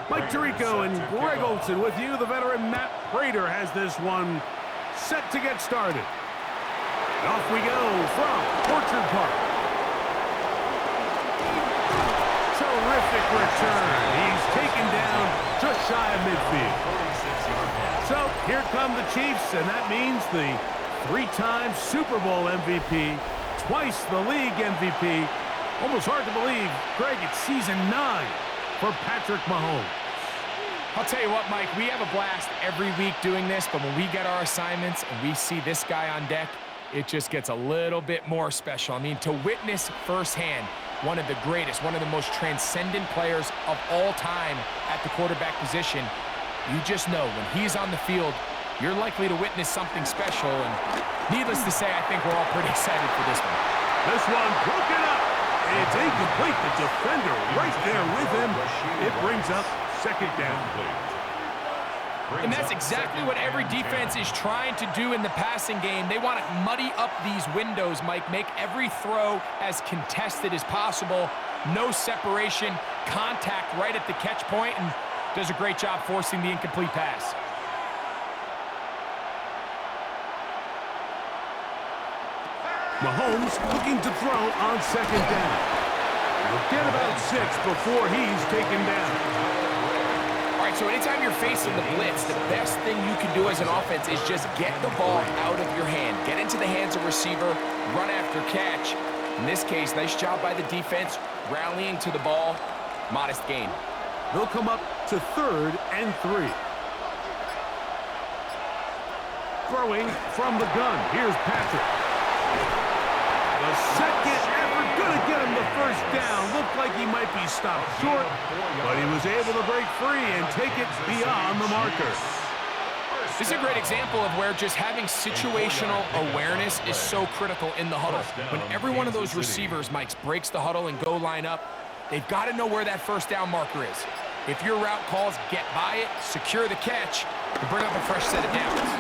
Mike Tirico and Greg Olson with you. The veteran Matt Prater has this one set to get started. Off we go from Orchard Park. Terrific return. He's taken down just shy of midfield. So here come the Chiefs, and that means the three-time Super Bowl MVP, twice the league MVP. Almost hard to believe, Greg, it's season 9 for Patrick Mahomes. I'll tell you what, Mike, we have a blast every week doing this, but when we get our assignments and we see this guy on deck, it just gets a little bit more special. I mean, to witness firsthand one of the greatest, one of the most transcendent players of all time at the quarterback position, you just know when he's on the field, you're likely to witness something special. And needless to say, I think we're all pretty excited for this one. This one broken up. It's incomplete. The defender right there with him. It brings up second down. And that's exactly what every defense is trying to do in the passing game. They want to muddy up these windows, Mike, make every throw as contested as possible. No separation, contact right at the catch point, and does a great job forcing the incomplete pass. Mahomes looking to throw on second down. He'll get about 6 before he's taken down. All right, so anytime you're facing the blitz, the best thing you can do as an offense is just get the ball out of your hand. Get into the hands of receiver, run after catch. In this case, nice job by the defense, rallying to the ball. Modest gain. They'll come up to 3rd and 3. Throwing from the gun. Here's Patrick. The second effort, gonna get him the first down. Looked like he might be stopped short, but he was able to break free and take it beyond the marker. This is a great example of where just having situational awareness is so critical in the huddle. When every one of those receivers, Mike, breaks the huddle and go line up, they've got to know where that first down marker is. If your route calls, get by it, secure the catch, and bring up a fresh set of downs.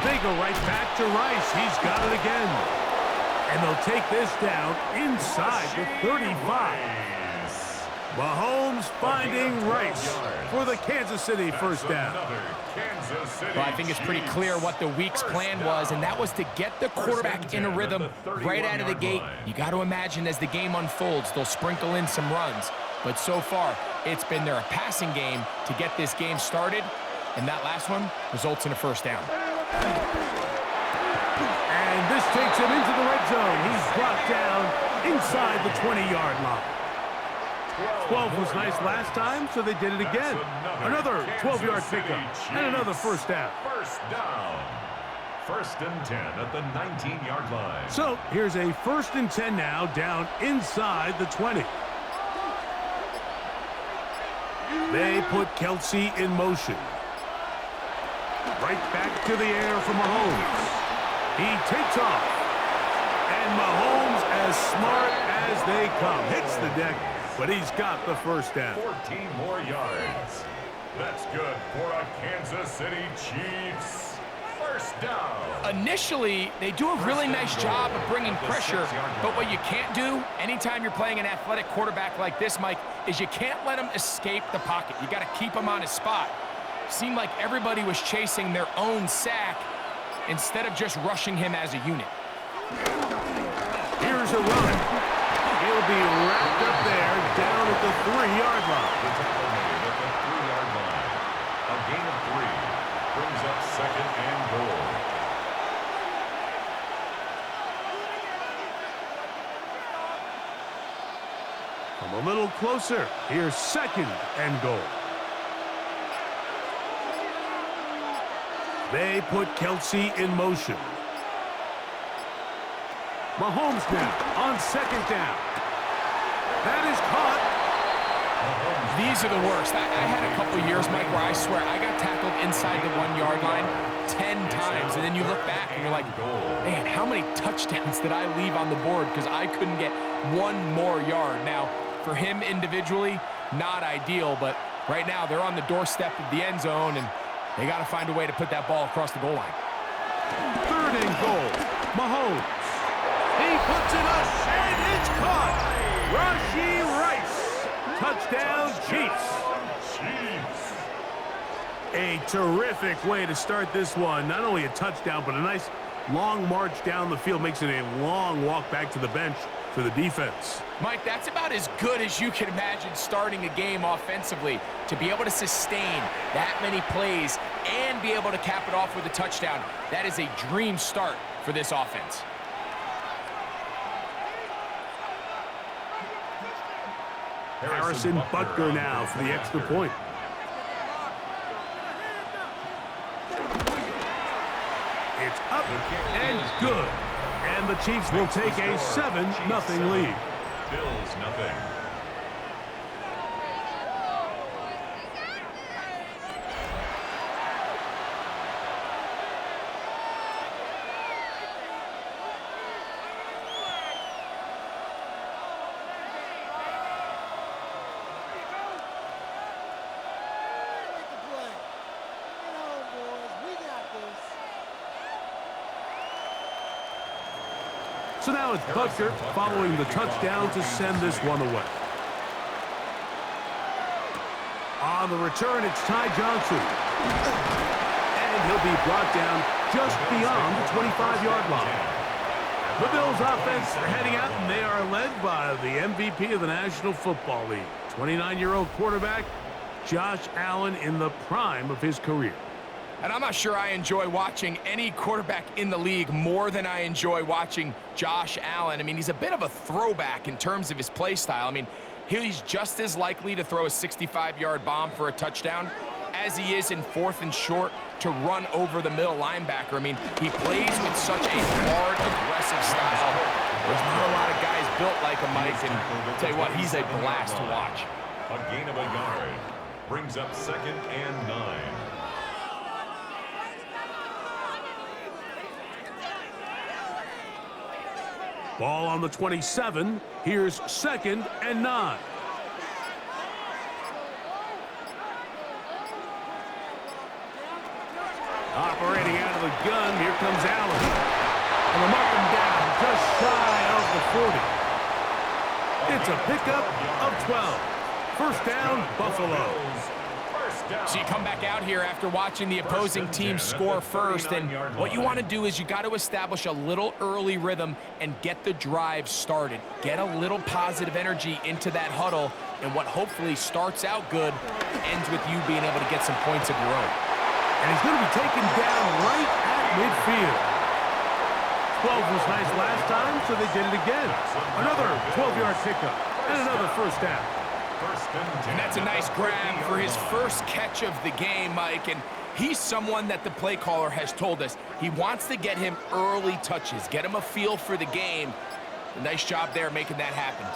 They go right back to Rice. He's got it again. And they'll take this down inside the 35. Mahomes finding Rice for the Kansas City first down. Well, I think it's pretty clear what the week's plan was, and that was to get the quarterback in a rhythm right out of the gate. You got to imagine as the game unfolds, they'll sprinkle in some runs. But so far, it's been their passing game to get this game started, and that last one results in a first down. And this takes him into the red zone. He's brought down inside the 20-yard line. 12 was nice last time, so they did it again. Another 12-yard pickup and another first down. First down. 1st and 10 at the 19-yard line. So here's a 1st and 10 now, down inside the 20. They put Kelsey in motion. Right back to the air for Mahomes. He takes off. And Mahomes, as smart as they come, hits the deck, but he's got the first down. 14 more yards. That's good for a Kansas City Chiefs. First down. Initially, they do a really nice job of bringing pressure, but what you can't do anytime you're playing an athletic quarterback like this, Mike, is you can't let him escape the pocket. You got to keep him on his spot. Seemed like everybody was chasing their own sack instead of just rushing him as a unit. Here's a run. He'll be wrapped up there down at the 3-yard line. The tackle made at the 3-yard line. A gain of 3 brings up 2nd and goal. Come a little closer. Here's 2nd and goal. They put Kelsey in motion. Mahomes now on 2nd down. That is caught. These are the worst. I had a couple years, Mike, where I swear I got tackled inside the 1-yard line 10 times, and then you look back and you're like, man, how many touchdowns did I leave on the board because I couldn't get one more yard? Now, for him individually, not ideal, but right now they're on the doorstep of the end zone, and they got to find a way to put that ball across the goal line. 3rd and goal. Mahomes. He puts it up, and it's caught. Rashee Rice Touchdown, Chiefs. Chiefs. A terrific way to start this one. Not only a touchdown, but a nice long march down the field. Makes it a long walk back to the bench for the defense. Mike, that's about as good as you can imagine starting a game offensively. To be able to sustain that many plays and be able to cap it off with a touchdown, that is a dream start for this offense. Harrison Butker now for the extra point. It's up and good. And the Chiefs will take a 7-0 lead. Bills nothing. So now it's Butker following the touchdown to send this one away. On the return, it's Ty Johnson. And he'll be brought down just beyond the 25-yard line. The Bills offense are heading out, and they are led by the MVP of the National Football League, 29-year-old quarterback Josh Allen in the prime of his career. And I'm not sure I enjoy watching any quarterback in the league more than I enjoy watching Josh Allen. I mean, he's a bit of a throwback in terms of his play style. I mean, he's just as likely to throw a 65-yard bomb for a touchdown as he is in 4th and short to run over the middle linebacker. I mean, he plays with such a hard, aggressive style. There's not a lot of guys built like him, Mike, and I'll tell you what, he's a blast to watch. A gain of a yard brings up 2nd and 9. Ball on the 27. Here's 2nd and 9. Operating out of the gun, here comes Allen. And they'll mark him down just shy of the 40. It's a pickup of 12. First down, Buffalo. So you come back out here after watching the opposing team score first, and what you want to do is you got to establish a little early rhythm and get the drive started. Get a little positive energy into that huddle, and what hopefully starts out good ends with you being able to get some points of your own. And he's going to be taken down right at midfield. 12 was nice last time, so they did it again. Another 12-yard pickup and another first down. And that's a nice grab for his first catch of the game, Mike. And he's someone that the play caller has told us he wants to get him early touches, get him a feel for the game. A nice job there making that happen.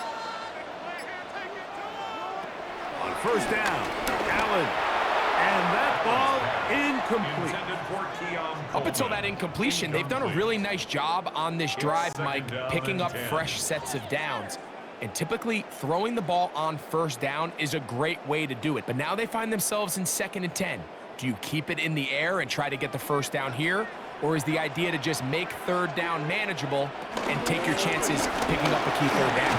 On first down, Allen. And that ball incomplete. Up until that incompletion, they've done a really nice job on this drive, Mike, picking up fresh sets of downs. And typically, throwing the ball on first down is a great way to do it. But now they find themselves in 2nd and 10. Do you keep it in the air and try to get the first down here? Or is the idea to just make 3rd down manageable and take your chances picking up a key 3rd down?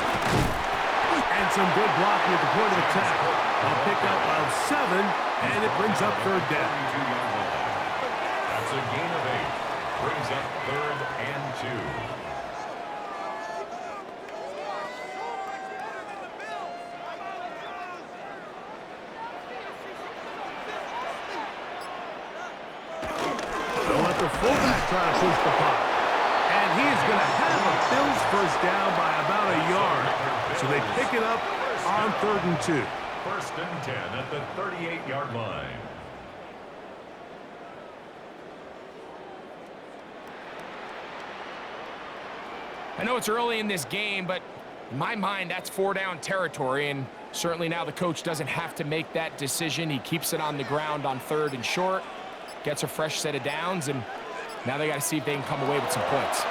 And some good blocking at the point of attack. A pickup of 7, and it brings up 3rd down. That's a gain of 8. Brings up 3rd and 2. The fullback trying to push the puck. And he is going to have a Bills first down by about a yard. So they pick it up on 3rd and 2. 1st and 10 at the 38-yard line. I know it's early in this game, but in my mind, that's 4-down territory. And certainly now the coach doesn't have to make that decision. He keeps it on the ground on 3rd and short. Gets a fresh set of downs, and now they got to see if they can come away with some points.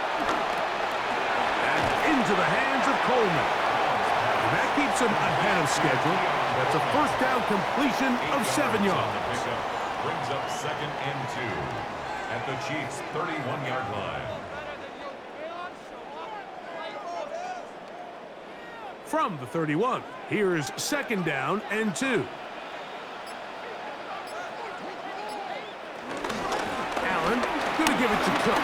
And into the hands of Coleman. And that keeps him ahead of schedule. That's a first down completion of 7 yards. Brings up 2nd and 2 at the Chiefs' 31-yard line. from the 31. Here's 2nd down and 2. Allen gonna give it to Cook.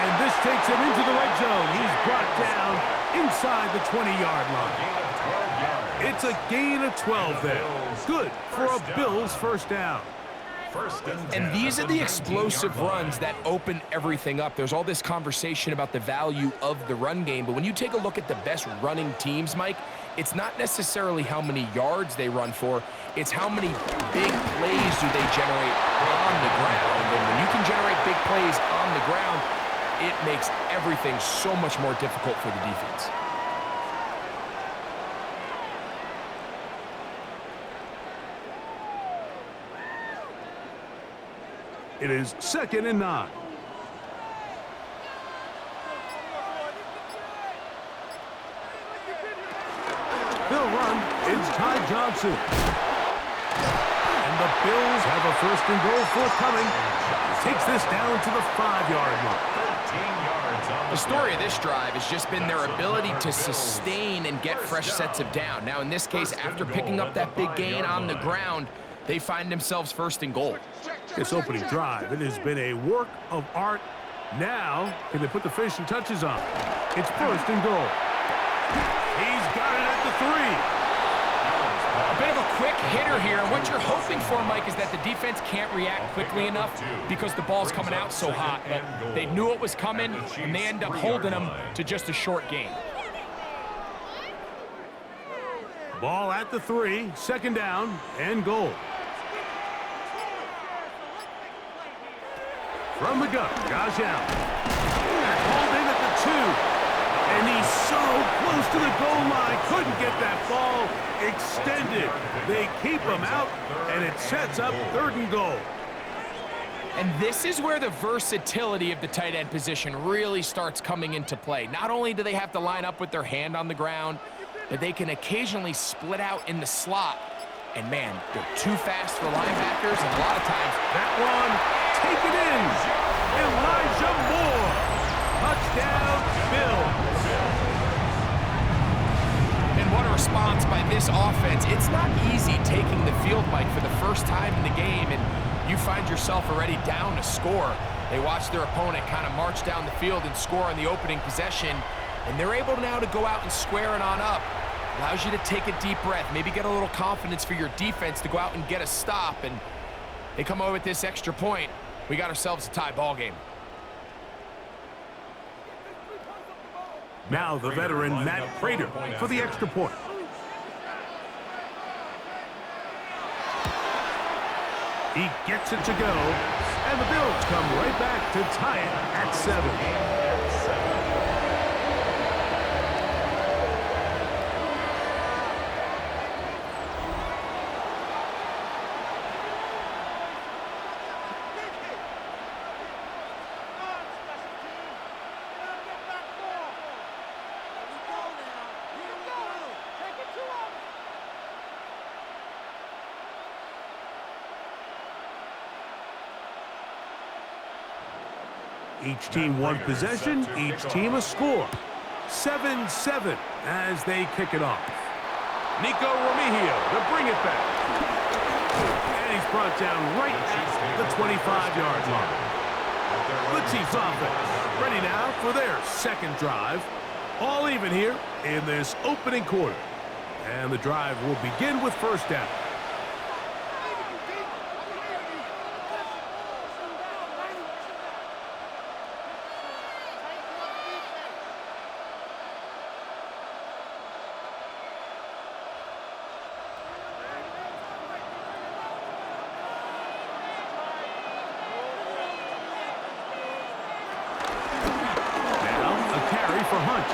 And this takes him into the red zone. He's brought down inside the 20-yard line. It's a gain of 12 there. Good for a Bills 1st down. And these are the explosive runs that open everything up. There's all this conversation about the value of the run game, but when you take a look at the best running teams, Mike, it's not necessarily how many yards they run for, it's how many big plays do they generate on the ground. And when you can generate big plays on the ground, it makes everything so much more difficult for the defense. It is 2nd and 9. They'll run. It's Ty Johnson. And the Bills have a 1st and goal forthcoming. Takes this down to the 5-yard line. The story of this drive has just been their ability to sustain and get fresh sets of down. Now, in this case, after picking up that big gain on the ground, they find themselves 1st and goal. This opening drive, it has been a work of art. Now, can they put the finishing touches on? It's 1st and goal. He's got it at the 3. A bit of a quick hitter here, and what you're hoping for, Mike, is that the defense can't react quickly enough because the ball's coming out so hot. But they knew it was coming, and they end up holding them to just a short gain. Ball at the 3, 2nd down and goal. From the gun, Josh Allen. Holding at the 2. And he's so close to the goal line. Couldn't get that ball extended. They keep him out, and it sets up 3rd and goal. And this is where the versatility of the tight end position really starts coming into play. Not only do they have to line up with their hand on the ground, but they can occasionally split out in the slot. And man, they're too fast for linebackers, and a lot of times that one taken in. Elijah Moore. Touchdown, Bills. And what a response by this offense. It's not easy taking the field, Mike, for the first time in the game, and you find yourself already down a score. They watch their opponent kind of march down the field and score on the opening possession, and they're able now to go out and square it on up. Allows you to take a deep breath, maybe get a little confidence for your defense to go out and get a stop, and they come away with this extra point. We got ourselves a tie ball game. Now the veteran Matt Prater for the extra point. He gets it to go, and the Bills come right back to tie it at 7. Each team one possession, each team a score. 7-7 as they kick it off. Nico Remigio to bring it back. And he's brought down right at the 25-yard line. The Chiefs offense ready now for their 2nd drive. All even here in this opening quarter. And the drive will begin with 1st down. For Hunt.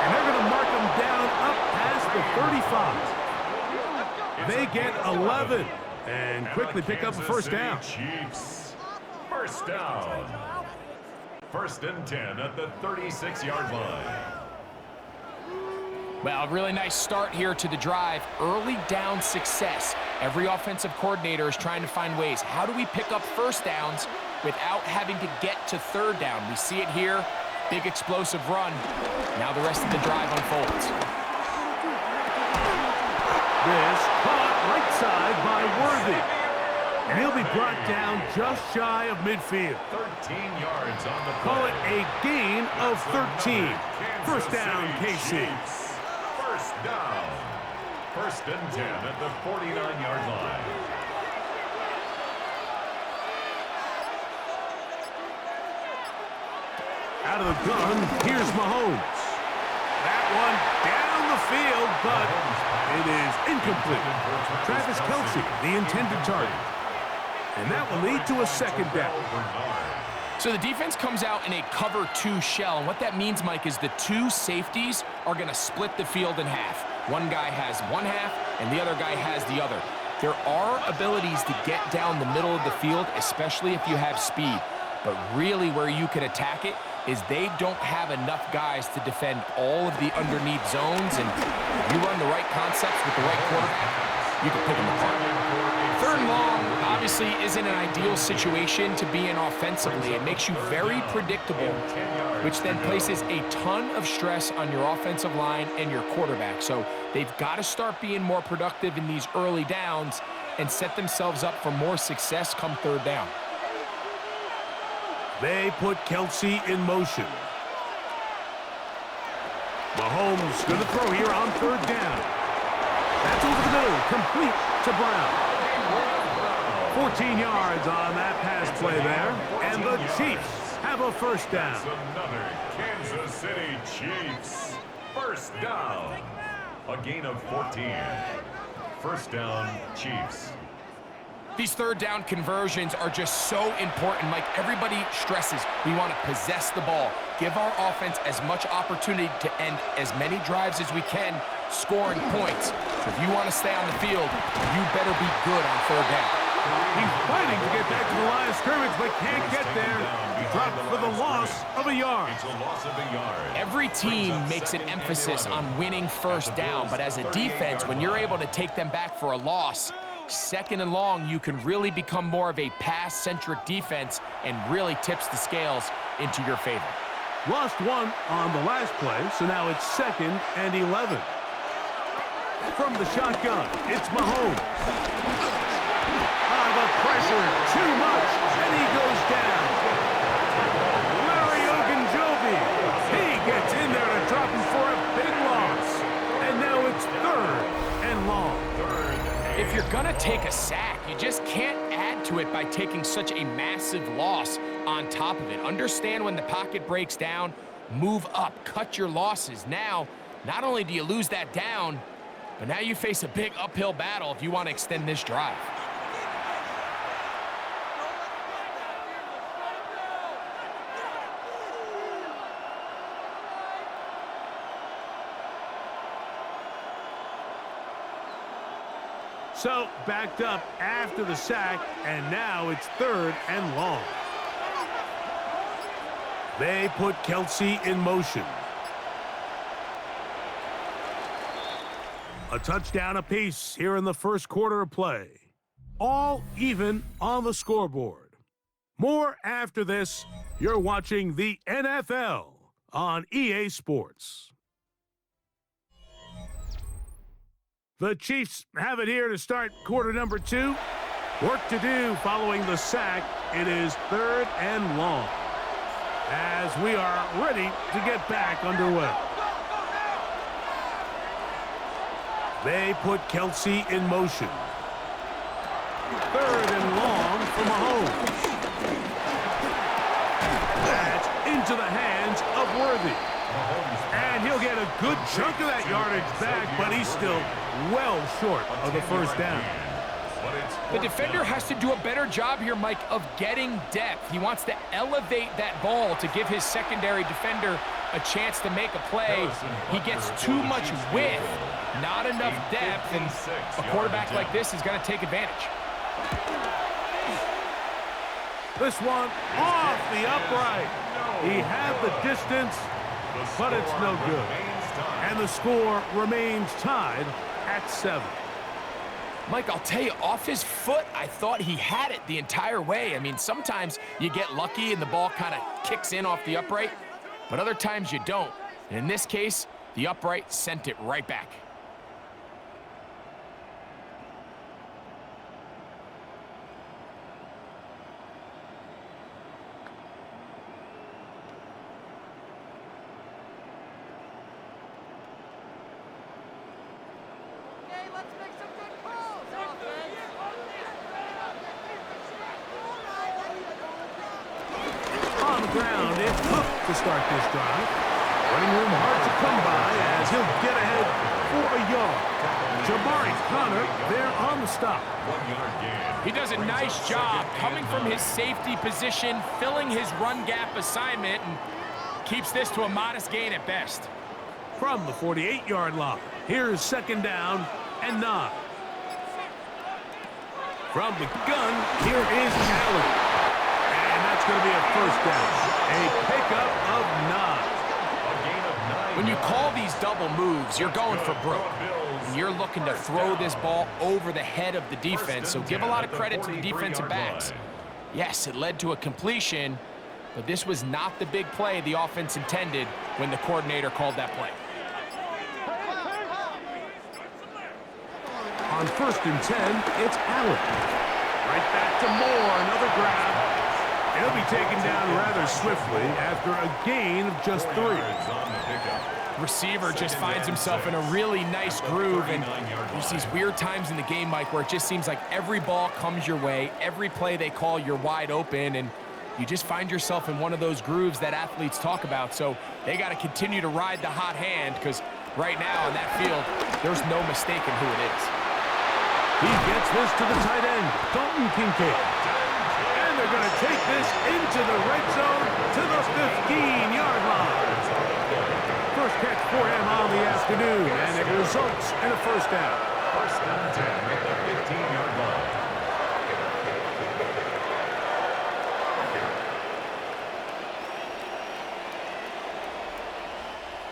And they're going to mark him down up past the 35. They get 11 and quickly pick up a 1st down. Chiefs. 1st down. 1st and 10 at the 36-yard line. Well, a really nice start here to the drive. Early down success. Every offensive coordinator is trying to find ways. How do we pick up 1st downs without having to get to 3rd down? We see it here. big explosive run. Now the rest of the drive unfolds. This caught right side by Worthy. And he'll be brought down just shy of midfield. 13 yards on the play. Call it a gain of 13. First down, KC. First down. First and 10 at the 49-yard line. Out of the gun, here's Mahomes. That one down the field, but it is incomplete. Travis Kelce, the intended target. And that will lead to a second down. So the defense comes out in a cover 2 shell. And what that means, Mike, is the 2 safeties are going to split the field in half. One guy has one half, and the other guy has the other. There are abilities to get down the middle of the field, especially if you have speed. But really where you can attack it is they don't have enough guys to defend all of the underneath zones. And if you run the right concepts with the right quarterback, you can pick them apart. Third and long obviously isn't an ideal situation to be in offensively. It makes you very predictable, which then places a ton of stress on your offensive line and your quarterback. So they've got to start being more productive in these early downs and set themselves up for more success come third down. They put Kelce in motion. Mahomes going to throw here on third down. That's over the middle, complete to Brown. 14 yards on that pass play there, and the Chiefs have a first down. That's another Kansas City Chiefs first down. A gain of 14. First down, Chiefs. These third down conversions are just so important. Like everybody stresses, we want to possess the ball, give our offense as much opportunity to end as many drives as we can, scoring points. So if you want to stay on the field, you better be good on third down. He's fighting to get back to the line of scrimmage, but can't get there. Dropped for the loss of a yard. It's a loss of a yard. Every team makes an emphasis on winning first down, but as a defense, when you're able to take them back for a loss, second and long, you can really become more of a pass-centric defense and really tips the scales into your favor. Lost one on the last play, so now it's 2nd and 11. From the shotgun, it's Mahomes. The pressure, too much, and he goes down. Larry Ogunjobi, he gets in there to drop him for a big loss. And now it's 3rd and long. If you're going to take a sack, you just can't add to it by taking such a massive loss on top of it. Understand when the pocket breaks down, move up, cut your losses. Now, not only do you lose that down, but now you face a big uphill battle if you want to extend this drive. So, backed up after the sack, and now it's 3rd and long. They put Kelce in motion. A touchdown apiece here in the first quarter of play. All even on the scoreboard. More after this. You're watching the NFL on EA Sports. The Chiefs have it here to start quarter number 2. Work to do following the sack. It is 3rd and long as we are ready to get back underway. They put Kelce in motion. 3rd and long for Mahomes. That's into the hands of Worthy. And he'll get a good chunk of that yardage back, but he's still well short of the first down. The defender has to do a better job here, Mike, of getting depth. He wants to elevate that ball to give his secondary defender a chance to make a play. He gets too much width, not enough depth, and a quarterback like this is going to take advantage. This one off the upright. He had the distance, but it's no good. And the score remains tied at 7. Mike, I'll tell you, off his foot, I thought he had it the entire way. I mean, sometimes you get lucky and the ball kind of kicks in off the upright. but other times you don't. And in this case, the upright sent it right back. Ground, it's Cook to start this drive. Running room hard to come by as he'll get ahead for a yard. Jabari Connor there on the stop. 1 yard gain. He does a nice job coming from his safety position, filling his run gap assignment, and keeps this to a modest gain at best. From the 48-yard line, here's second down and 9. From the gun, here is Allen. It's going to be a first down. A pickup of 9. When you call these double moves, you're going for broke. And you're looking to throw this ball over the head of the defense, so give a lot of credit to the defensive backs. Yes, it led to a completion, but this was not the big play the offense intended when the coordinator called that play. On 1st and 10, it's Allen. Right back to Moore, another grab. He'll be taken down rather swiftly after a gain of just 3. Receiver just finds himself in a really nice groove, and there's these weird times in the game, Mike, where it just seems like every ball comes your way, every play they call, you're wide open, and you just find yourself in one of those grooves that athletes talk about. So they got to continue to ride the hot hand, because right now on that field, there's no mistaking who it is. He gets this to the tight end, Dalton Kincaid. They're going to take this into the red zone to the 15-yard line. First catch for him on the afternoon, and it results in a first down. First and 10 at the 15-yard line.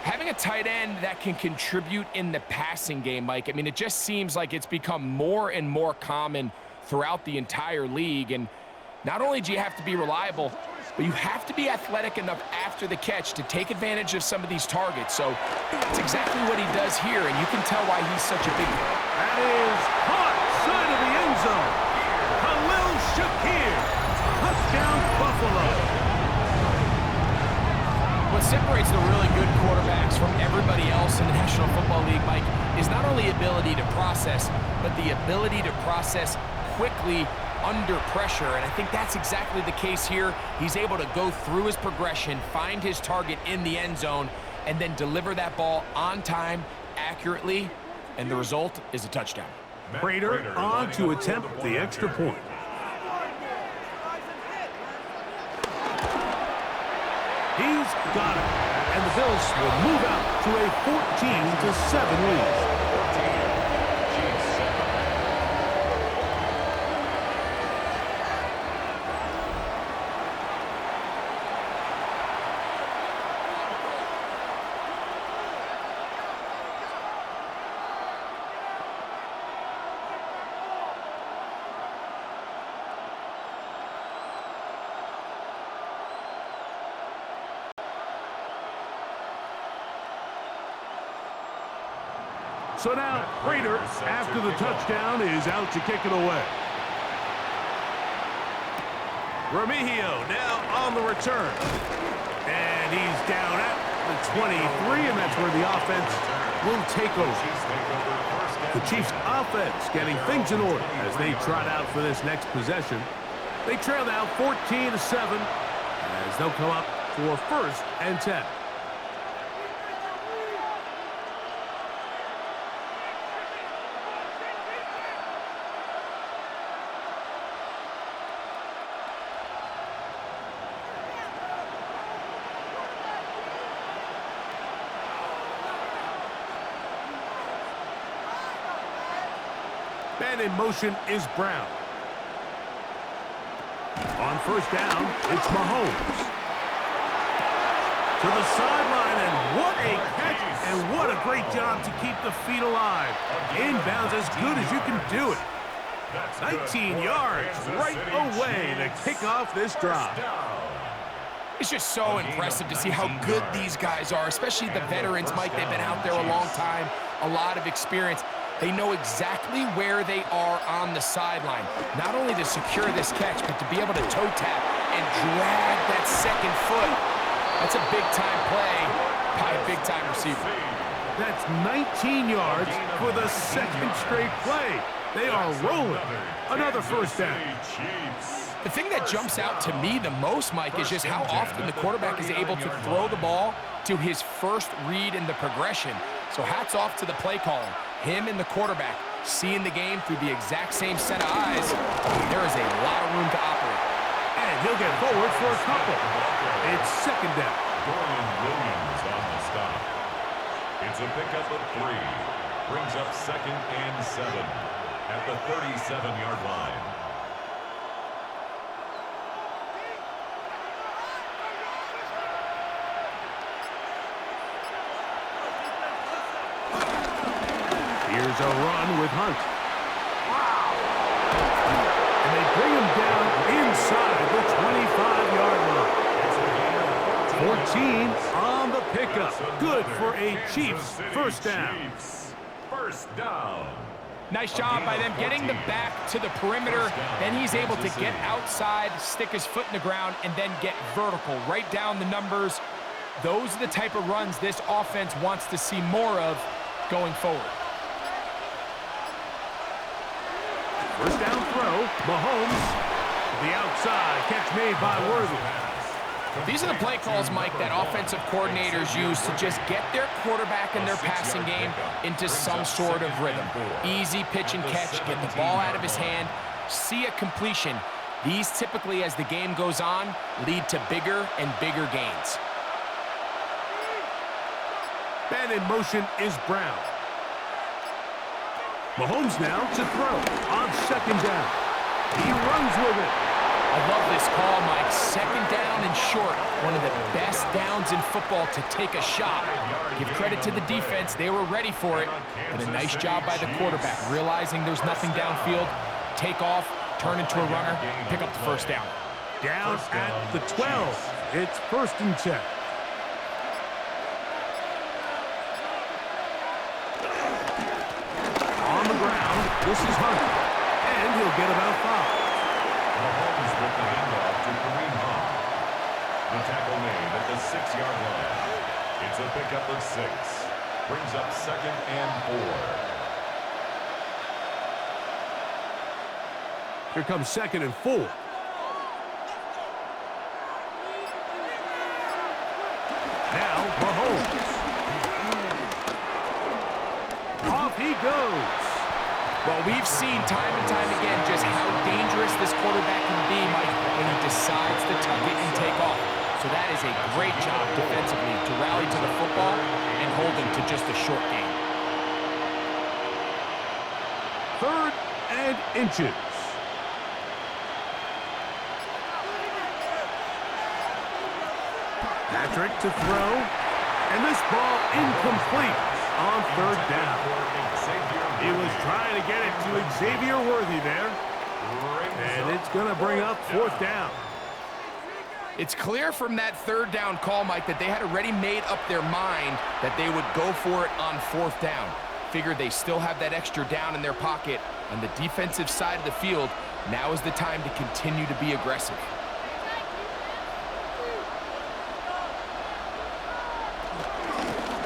Having a tight end that can contribute in the passing game, Mike, I mean, it just seems like it's become more and more common throughout the entire league. And not only do you have to be reliable, but you have to be athletic enough after the catch to take advantage of some of these targets. So that's exactly what he does here, and you can tell why he's such a big threat. That is caught side of the end zone. Khalil Shakir. Touchdown, Buffalo. What separates the really good quarterbacks from everybody else in the National Football League, Mike, is not only ability to process, but the ability to process quickly under pressure, and I think that's exactly the case here. He's able to go through his progression, find his target in the end zone, and then deliver that ball on time, accurately, and the result is a touchdown. Prater on to attempt the extra point. He's got it, and the Bills will move out to a 14-7 lead. So now, Prater, after the touchdown, is out to kick it away. Remigio now on the return. And he's down at the 23, and that's where the offense will take over. The Chiefs' offense getting things in order as they trot out for this next possession. They trail now 14-7 as they'll come up for 1st and 10. And in motion is Brown. On 1st down, it's Mahomes. To the sideline, and what a catch, and what a great job to keep the feet alive. Inbounds as good as you can do it. 19 yards right away to kick off this drive. It's just so impressive to see how good these guys are, especially the veterans, Mike. They've been out there a long time, a lot of experience. They know exactly where they are on the sideline, not only to secure this catch, but to be able to toe tap and drag that second foot. That's a big-time play by a big-time receiver. That's 19 yards for the second straight play. They are rolling. Another first down. The thing that jumps out to me the most, Mike, is just how often the quarterback is able to throw the ball to his first read in the progression. So hats off to the play caller. Him and the quarterback seeing the game through the exact same set of eyes. There is a lot of room to operate. And he'll get forward for a couple. It's second down. Dorian Williams on the stop. It's a pickup of 3. Brings up 2nd and 7 at the 37-yard line. Here's a run with Hunt. And they bring him down inside the 25-yard line. 14 on the pickup. Good for a Chiefs first down. First down. Nice job by them getting the back to the perimeter. Then he's able to get outside, stick his foot in the ground, and then get vertical. Right down the numbers. Those are the type of runs this offense wants to see more of going forward. First down throw, Mahomes. The outside catch made by Worthy. These are the play calls, Mike, that offensive coordinators use to just get their quarterback and their passing game into some sort of rhythm. Easy pitch and catch, get the ball out of his hand, see a completion. These typically, as the game goes on, lead to bigger and bigger gains. And in motion is Brown. Mahomes now to throw on second down. He runs with it. I love this call, Mike. Second down and short. One of the best downs in football to take a shot. Give credit to the defense. They were ready for it. And a nice job by the quarterback, realizing there's nothing downfield. Take off, turn into a runner, pick up the first down. Down at the 12. It's 1st and 10. On the ground, this is Hunt. And he'll get about 5. Mahomes with the handoff to Kareem Hunt. The tackle made at the 6-yard line. It's a pickup of 6. Brings up 2nd and 4. Here comes 2nd and 4. Now Mahomes. Off he goes. Well, we've seen time and time again just how dangerous this quarterback can be, Mike, when he decides to tuck it and take off. So that is a great job defensively to rally to the football and hold him to just a short gain. 3rd and inches. Patrick to throw. And this ball incomplete on 3rd down. He was trying to get it to Xavier Worthy there. And it's going to bring up 4th down. It's clear from that 3rd down call, Mike, that they had already made up their mind that they would go for it on 4th down. Figured they still have that extra down in their pocket on the defensive side of the field. Now is the time to continue to be aggressive.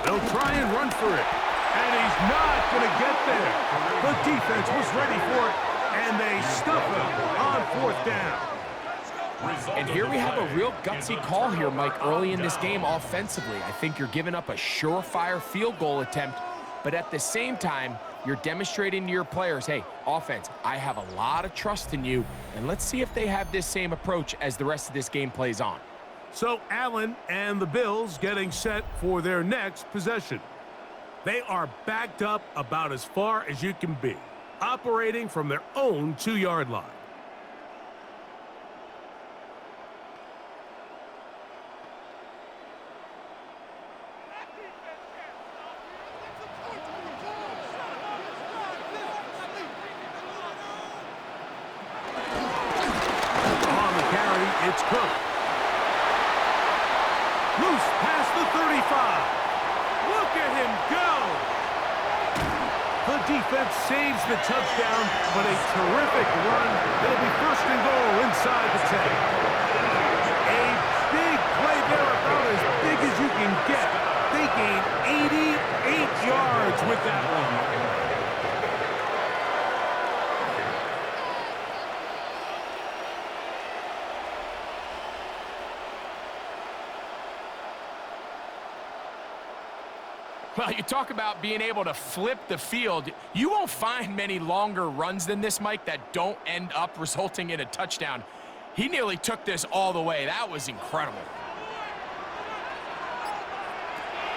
They'll try and run for it. And he's not going to get there. The defense was ready for it, and they stuff him on 4th down. And here we have a real gutsy call here, Mike, early in this game offensively. I think you're giving up a surefire field goal attempt, but at the same time, you're demonstrating to your players, hey, offense, I have a lot of trust in you, and let's see if they have this same approach as the rest of this game plays on. So Allen and the Bills getting set for their next possession. They are backed up about as far as you can be, operating from their own 2-yard line. On the carry, it's Cook. Loose past the 35. Look at him go. The defense saves the touchdown, but a terrific run. It'll be first and goal inside the 10. A big play there, about as big as you can get. They gain 88 yards with that one. Well, you talk about being able to flip the field. You won't find many longer runs than this, Mike, that don't end up resulting in a touchdown. He nearly took this all the way. That was incredible.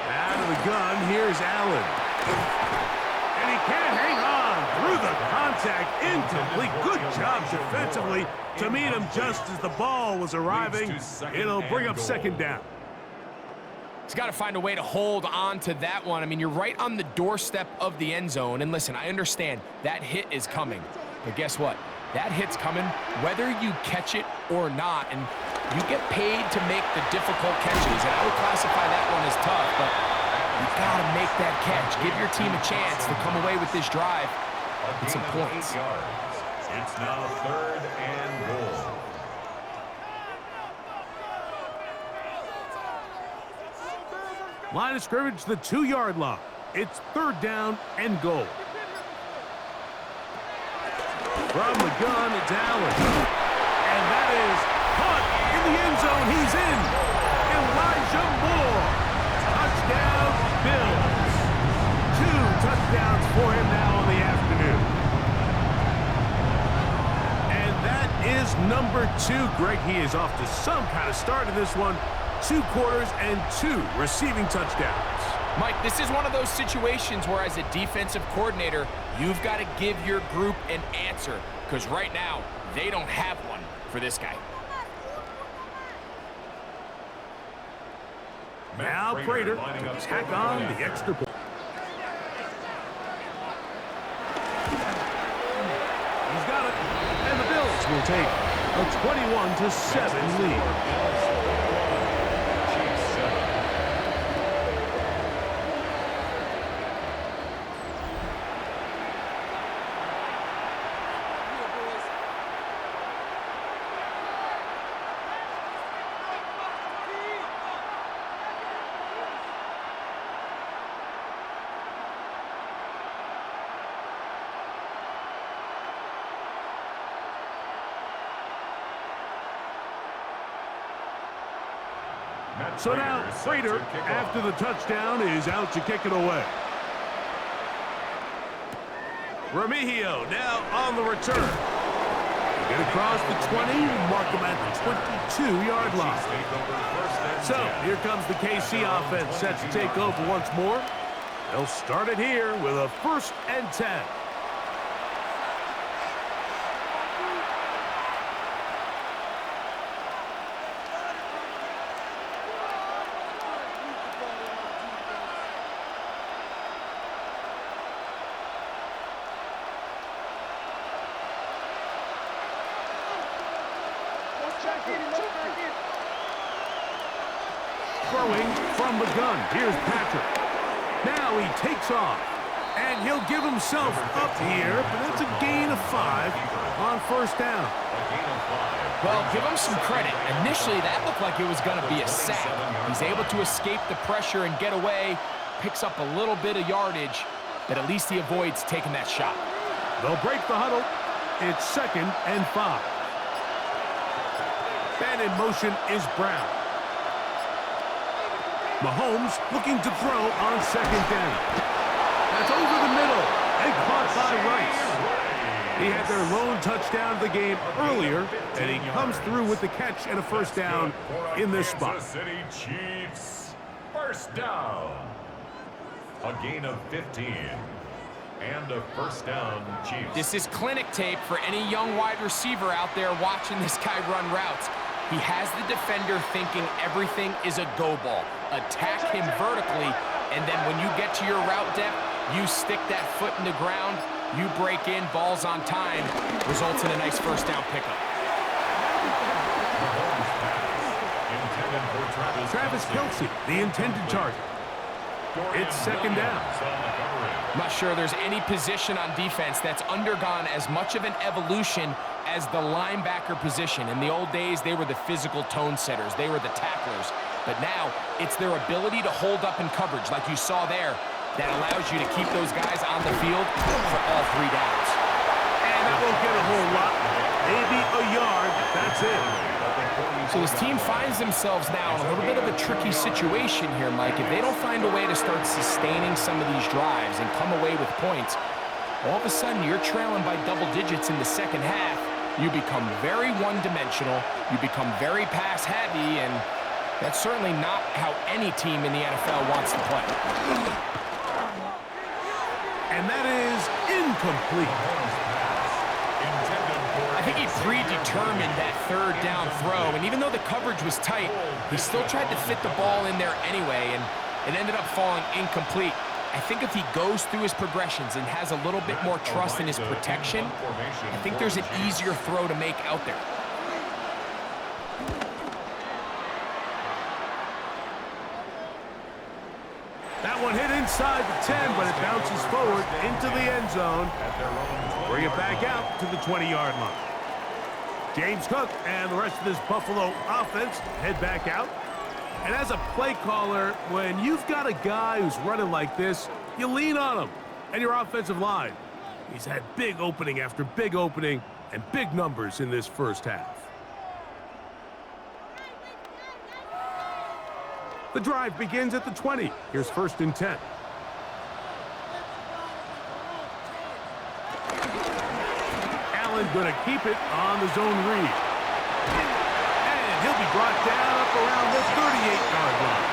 Out of the gun, here's Allen. And he can't hang on through the contact. Incomplete. Good job defensively to meet him just as the ball was arriving. It'll bring up second down. He's got to find a way to hold on to that one. I mean, you're right on the doorstep of the end zone. And listen, I understand that hit is coming. But guess what? That hit's coming whether you catch it or not. And you get paid to make the difficult catches. And I would classify that one as tough, but you got to make that catch. Give your team a chance to come away with this drive with some points. It's now third and goal. Line of scrimmage, the 2-yard line. It's third down and goal. From the gun, it's Allen. And that is caught in the end zone. He's in. Elijah Moore. Touchdown, Bills. 2 touchdowns for him now on the afternoon. And that is number 2. Greg, he is off to some kind of start in this one. 2 quarters and 2 receiving touchdowns. Mike, this is one of those situations where as a defensive coordinator, you've got to give your group an answer, because right now, they don't have one for this guy. Now Prater to tack on the extra point. He's got it, and the Bills will take a 21-7 lead. So now, Prater, after the touchdown, is out to kick it away. Remigio now on the return. Get across the 20, mark him at the 22-yard line. So, here comes the KC offense, set to take over once more. They'll start it here with a 1st and 10. Throwing from the gun. Here's Patrick. Now he takes off. And he'll give himself up here, but that's a gain of 5 on 1st down. Well, give him some credit. Initially, that looked like it was going to be a sack. He's able to escape the pressure and get away, picks up a little bit of yardage, but at least he avoids taking that shot. They'll break the huddle. It's 2nd and 5. And in motion is Brown. Mahomes looking to throw on 2nd down. That's over the middle and caught by Rice. He had their lone touchdown of the game earlier, and he comes through with the catch and a 1st down in this spot. Kansas City Chiefs, 1st down. A gain of 15 and a 1st down, Chiefs. This is clinic tape for any young wide receiver out there watching this guy run routes. He has the defender thinking everything is a go ball. Attack him vertically, and then when you get to your route depth, you stick that foot in the ground, you break in, balls on time, results in a nice 1st down pickup. Intended for Travis Kelce, the intended target. It's second down. I'm not sure there's any position on defense that's undergone as much of an evolution as the linebacker position. In the old days, they were the physical tone setters. They were the tacklers. But now, it's their ability to hold up in coverage, like you saw there, that allows you to keep those guys on the field for all 3 downs. And that won't get a whole lot. Maybe a yard. That's it. So this team finds themselves now in a little bit of a tricky situation here, Mike. If they don't find a way to start sustaining some of these drives and come away with points, all of a sudden you're trailing by double digits in the second half. You become very one-dimensional. You become very pass-heavy, and that's certainly not how any team in the NFL wants to play. And that is incomplete. I think he predetermined that third down throw, and even though the coverage was tight, he still tried to fit the ball in there anyway, and it ended up falling incomplete. I think if he goes through his progressions and has a little bit more trust in his protection, I think there's an easier throw to make out there. That one hit inside the 10, but it bounces forward into the end zone. Bring it back out to the 20-yard line. James Cook and the rest of this Buffalo offense head back out. And as a play caller, when you've got a guy who's running like this, you lean on him and your offensive line. He's had big opening after big opening and big numbers in this first half. The drive begins at the 20. Here's 1st and 10. Allen going to keep it on the zone read. And he'll be brought down up around the 38-yard line.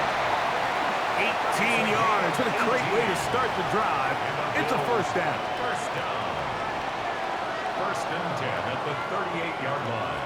18 yards. What a great way to start the drive. It's a first down. First down. 1st and 10 at the 38-yard line.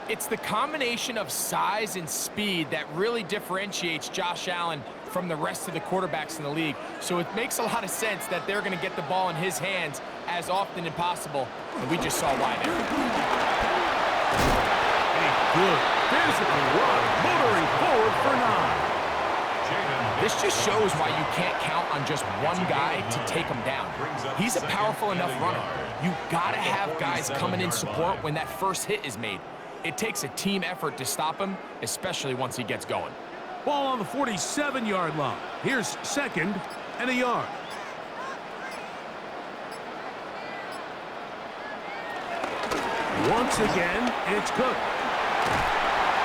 It's the combination of size and speed that really differentiates Josh Allen from the rest of the quarterbacks in the league. So it makes a lot of sense that they're going to get the ball in his hands as often as possible. And we just saw why there. A good physical run, motoring forward for 9. This just shows why you can't count on just one guy to take him down. He's a powerful enough runner. You got to have guys coming in support when that first hit is made. It takes a team effort to stop him, especially once he gets going. Ball on the 47-yard line. Here's 2nd and a yard. Once again, it's Cook.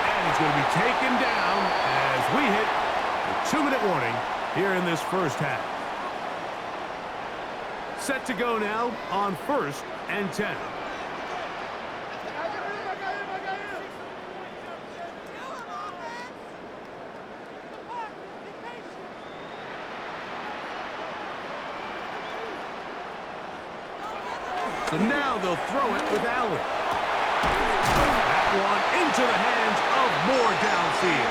And he's going to be taken down as we hit the 2-minute warning here in this first half. Set to go now on 1st and 10. So now they'll throw it with Allen. That one into the hands of Moore downfield.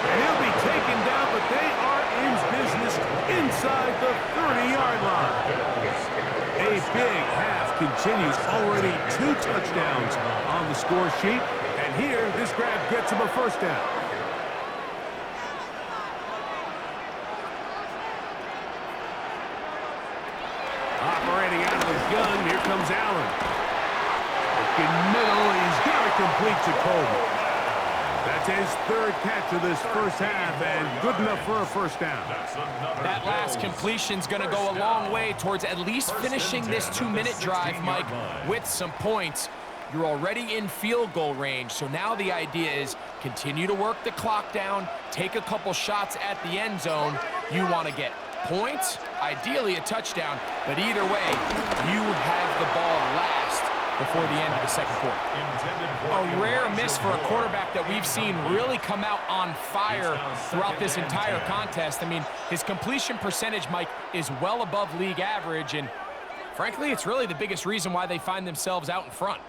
And he'll be taken down, but they are in business inside the 30-yard line. A big half continues. Already 2 touchdowns on the score sheet. And here, this grab gets him a first down. Operating out of the gun, here comes Allen. Looking middle, he's got to complete to Coleman. That's his 3rd catch of this first half, and good enough for a first down. That last completion's going to go a long way towards at least finishing this 2-minute drive, Mike, with some points. You're already in field goal range, so now the idea is continue to work the clock down, take a couple shots at the end zone. You want to get points, ideally a touchdown, but either way, you have the ball last before the end of the second quarter. A rare miss for a quarterback that we've seen really come out on fire throughout this entire contest. I mean, his completion percentage, Mike, is well above league average, and frankly, it's really the biggest reason why they find themselves out in front.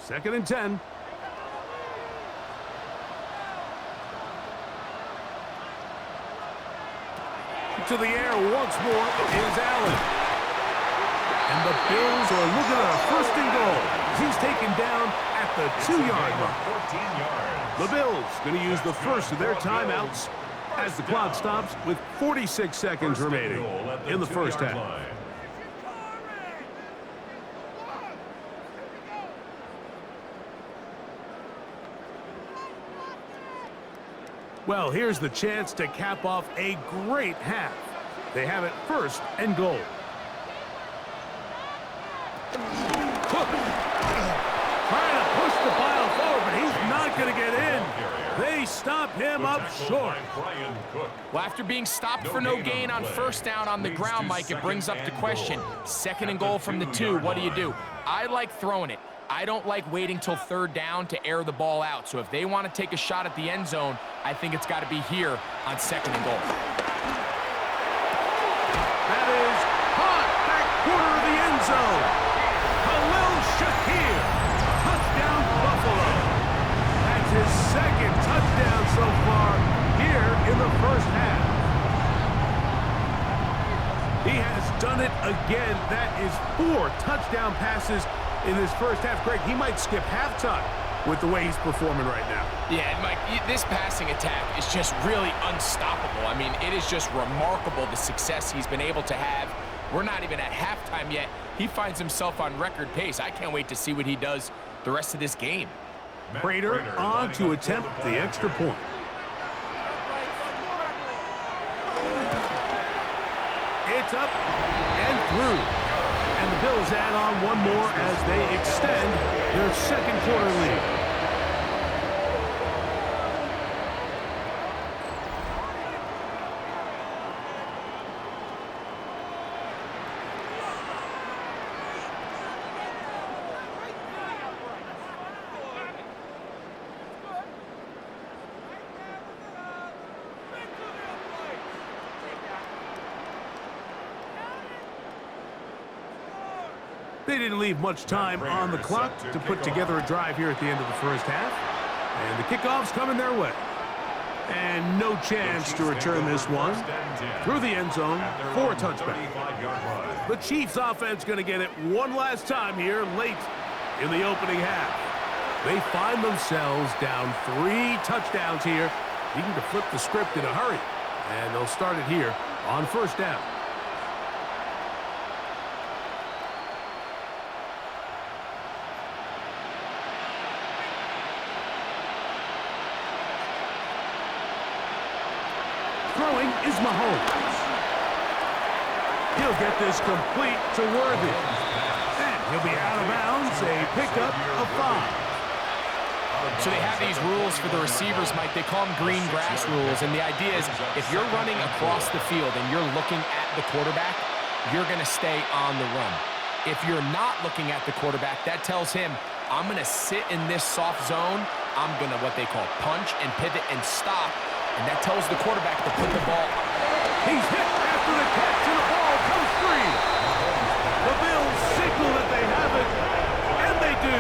2nd and 10. To the air once more is Allen. And the Bills are looking at a first and goal. He's taken down at the 2-yard line. 14 yards. The Bills going to use the first of their timeouts as the clock stops with 46 seconds remaining in the first half. Line. Well, here's the chance to cap off a great half. They have it first and goal. Trying to push the pile forward, but he's not going to get in. They stop him up short. Well, after being stopped for no gain on first down on the ground, Mike, it brings up the question. Second and goal from the 2, what do? I like throwing it. I don't like waiting till third down to air the ball out. So if they want to take a shot at the end zone, I think it's got to be here on second and goal. That is caught back quarter of the end zone. Khalil Shakir, touchdown Buffalo. That's his second touchdown so far here in the first half. He has done it again. That is 4 touchdown passes in this first half. Greg, he might skip halftime with the way he's performing right now. Yeah, Mike, this passing attack is just really unstoppable. I mean, it is just remarkable the success he's been able to have. We're not even at halftime yet. He finds himself on record pace. I can't wait to see what he does the rest of this game. Prater on to attempt the extra point. It's up and through. And the Bills add on one more as they extend their second quarter lead. They didn't leave much time on the clock to put together a drive here at the end of the first half. And the kickoff's coming their way. And no chance to return this one through the end zone for a touchback. The Chiefs offense going to get it one last time here late in the opening half. They find themselves down 3 touchdowns here, needing to flip the script in a hurry. And they'll start it here on first down. Throwing is Mahomes. He'll get this complete to Worthy. And he'll be out of bounds, a pickup of 5. So they have these rules for the receivers, Mike. They call them green grass rules. And the idea is if you're running across the field and you're looking at the quarterback, you're going to stay on the run. If you're not looking at the quarterback, that tells him, I'm going to sit in this soft zone. I'm going to what they call punch and pivot and stop. And that tells the quarterback to put the ball up. He's hit after the catch, and the ball comes free. The Bills signal that they have it, and they do.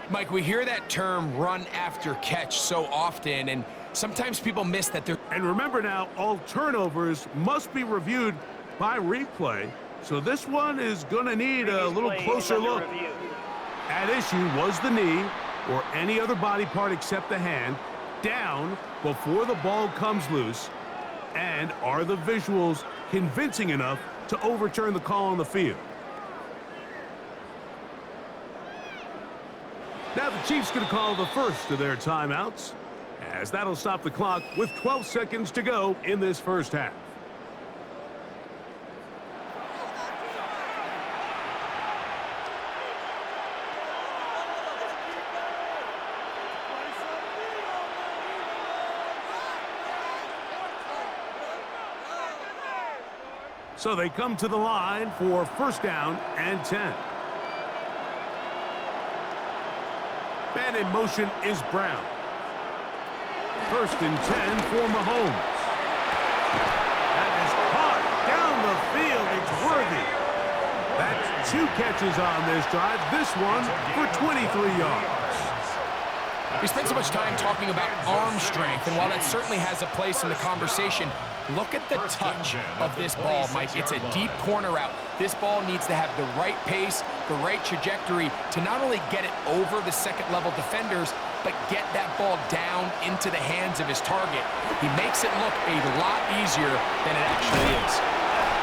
Mike, we hear that term run after catch so often, and sometimes people miss that they're... And remember now, all turnovers must be reviewed by replay, so this one is going to need a little closer look. At issue was the knee, or any other body part except the hand, down before the ball comes loose, and are the visuals convincing enough to overturn the call on the field? Now the Chiefs going to call the first of their timeouts, as that'll stop the clock with 12 seconds to go in this first half. So they come to the line for first down and 10. Man in motion is Brown. First and 10 for Mahomes. That is caught down the field. It's worthy. That's 2 catches on this drive. This one for 23 yards. We spent so much time talking about arm strength, and while that certainly has a place in the conversation, look at the touch of this ball, Mike. It's a deep corner route. This ball needs to have the right pace, the right trajectory to not only get it over the second-level defenders, but get that ball down into the hands of his target. He makes it look a lot easier than it actually is.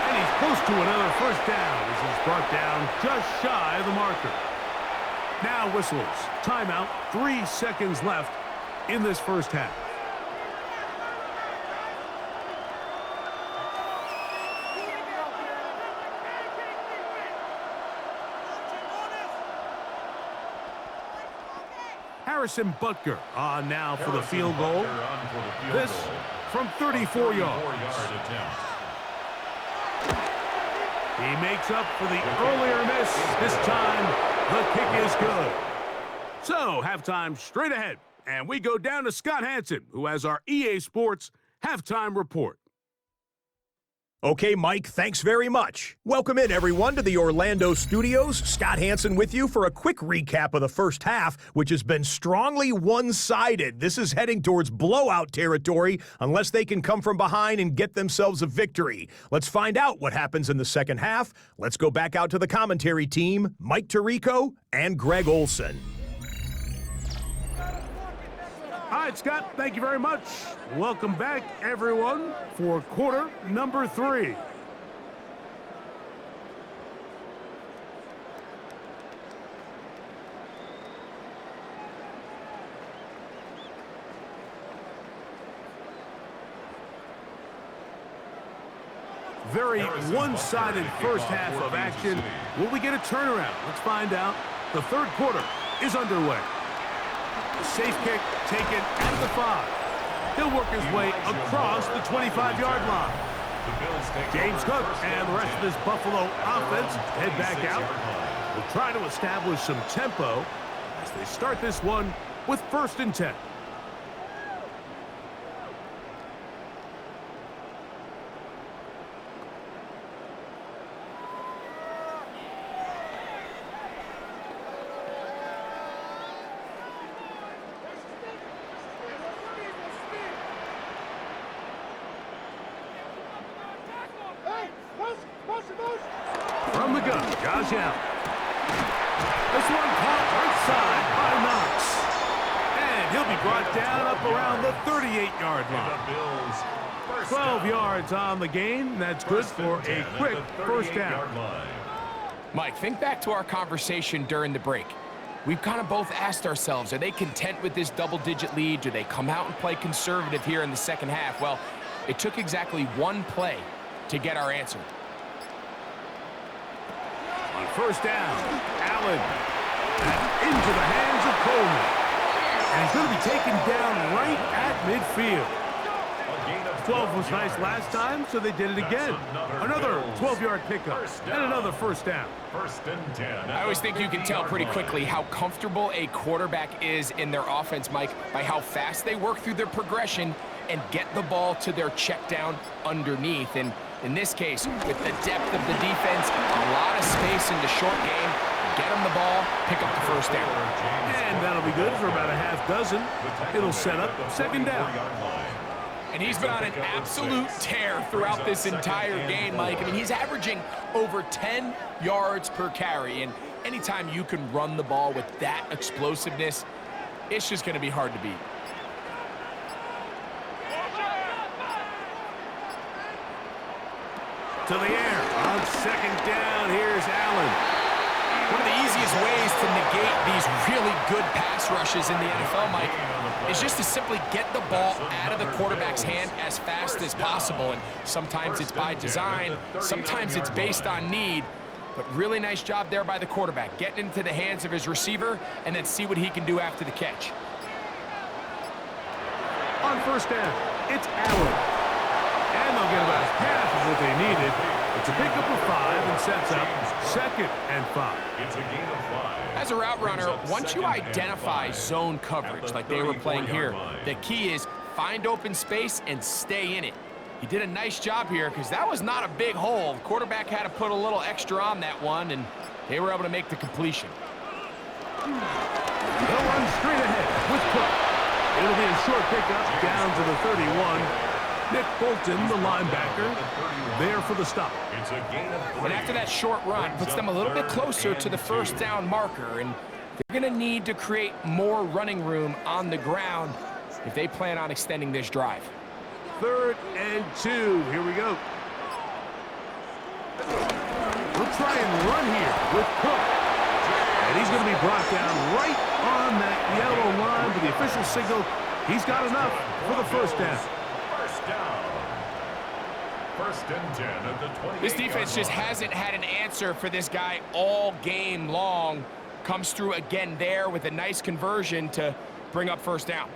And he's close to another first down as he's brought down just shy of the marker. Now whistles. Timeout. 3 seconds left in this first half. Harrison Butker on now for the field goal. This from 34 yards. He makes up for the earlier miss. This time, the kick is good. So, halftime straight ahead. And we go down to Scott Hansen, who has our EA Sports halftime report. Okay, Mike, thanks very much. Welcome in, everyone, to the Orlando studios. Scott Hansen with you for a quick recap of the first half, which has been strongly one-sided. This is heading towards blowout territory unless they can come from behind and get themselves a victory. Let's find out what happens in the second half. Let's go back out to the commentary team, Mike Tirico and Greg Olson. All right, Scott, thank you very much. Welcome back, everyone, for quarter number 3. Very one-sided first half of action. Will we get a turnaround? Let's find out. The third quarter is underway. Safe kick taken at the 5. He'll work his way across the 25-yard line. James Cook and the rest of this Buffalo offense head back out. Will try to establish some tempo as they start this one with 1st and 10. From the gun, Josh Allen. This one caught right side by Knox. And he'll be brought down up around the 38-yard line. 12 yards on the gain. That's good for a quick first down. Mike, think back to our conversation during the break. We've kind of both asked ourselves, are they content with this double-digit lead? Do they come out and play conservative here in the second half? Well, it took exactly one play to get our answer. On first down, Allen into the hands of Coleman. And he's going to be taken down right at midfield. 12 was nice last time, so they did it again. Another 12-yard pickup and another first down. 1st and 10. I always think you can tell pretty quickly how comfortable a quarterback is in their offense, Mike, by how fast they work through their progression and get the ball to their check down underneath. And in this case, with the depth of the defense, a lot of space in the short game, get them the ball, pick up the first down. And that'll be good for about a half dozen. It'll set up 2nd down. And he's been on an absolute tear throughout this entire game, Mike. I mean, he's averaging over 10 yards per carry. And anytime you can run the ball with that explosiveness, it's just going to be hard to beat. To the air on 2nd down. Here's Allen. One of the easiest ways to negate these really good pass rushes in the NFL, Mike, is just to simply get the ball out of the quarterback's hand as fast as possible. And sometimes it's by design, sometimes it's based on need. But really nice job there by the quarterback, getting into the hands of his receiver and then see what he can do after the catch. On first down, it's Allen. And they'll get about half of what they needed. It's a pickup of 5 and sets up 2nd and 5. It's a gain of 5. As a route runner, once you identify zone coverage like they were playing here, the key is find open space and stay in it. He did a nice job here because that was not a big hole. The quarterback had to put a little extra on that one, and they were able to make the completion. They'll run straight ahead with Cook. It'll be a short pickup down to the 31. Nick Bolton, the linebacker, there for the stop. It's a gain of 3. And after that short run, puts them a little bit closer to the first down marker, and they're going to need to create more running room on the ground if they plan on extending this drive. 3rd and 2. Here we go. We'll try and run here with Cook. And he's going to be brought down right on that yellow line with the official signal. He's got enough for the first down. First down. 1st and 10 at the 28. This defense just hasn't had an answer for this guy all game long. Comes through again there with a nice conversion to bring up first down.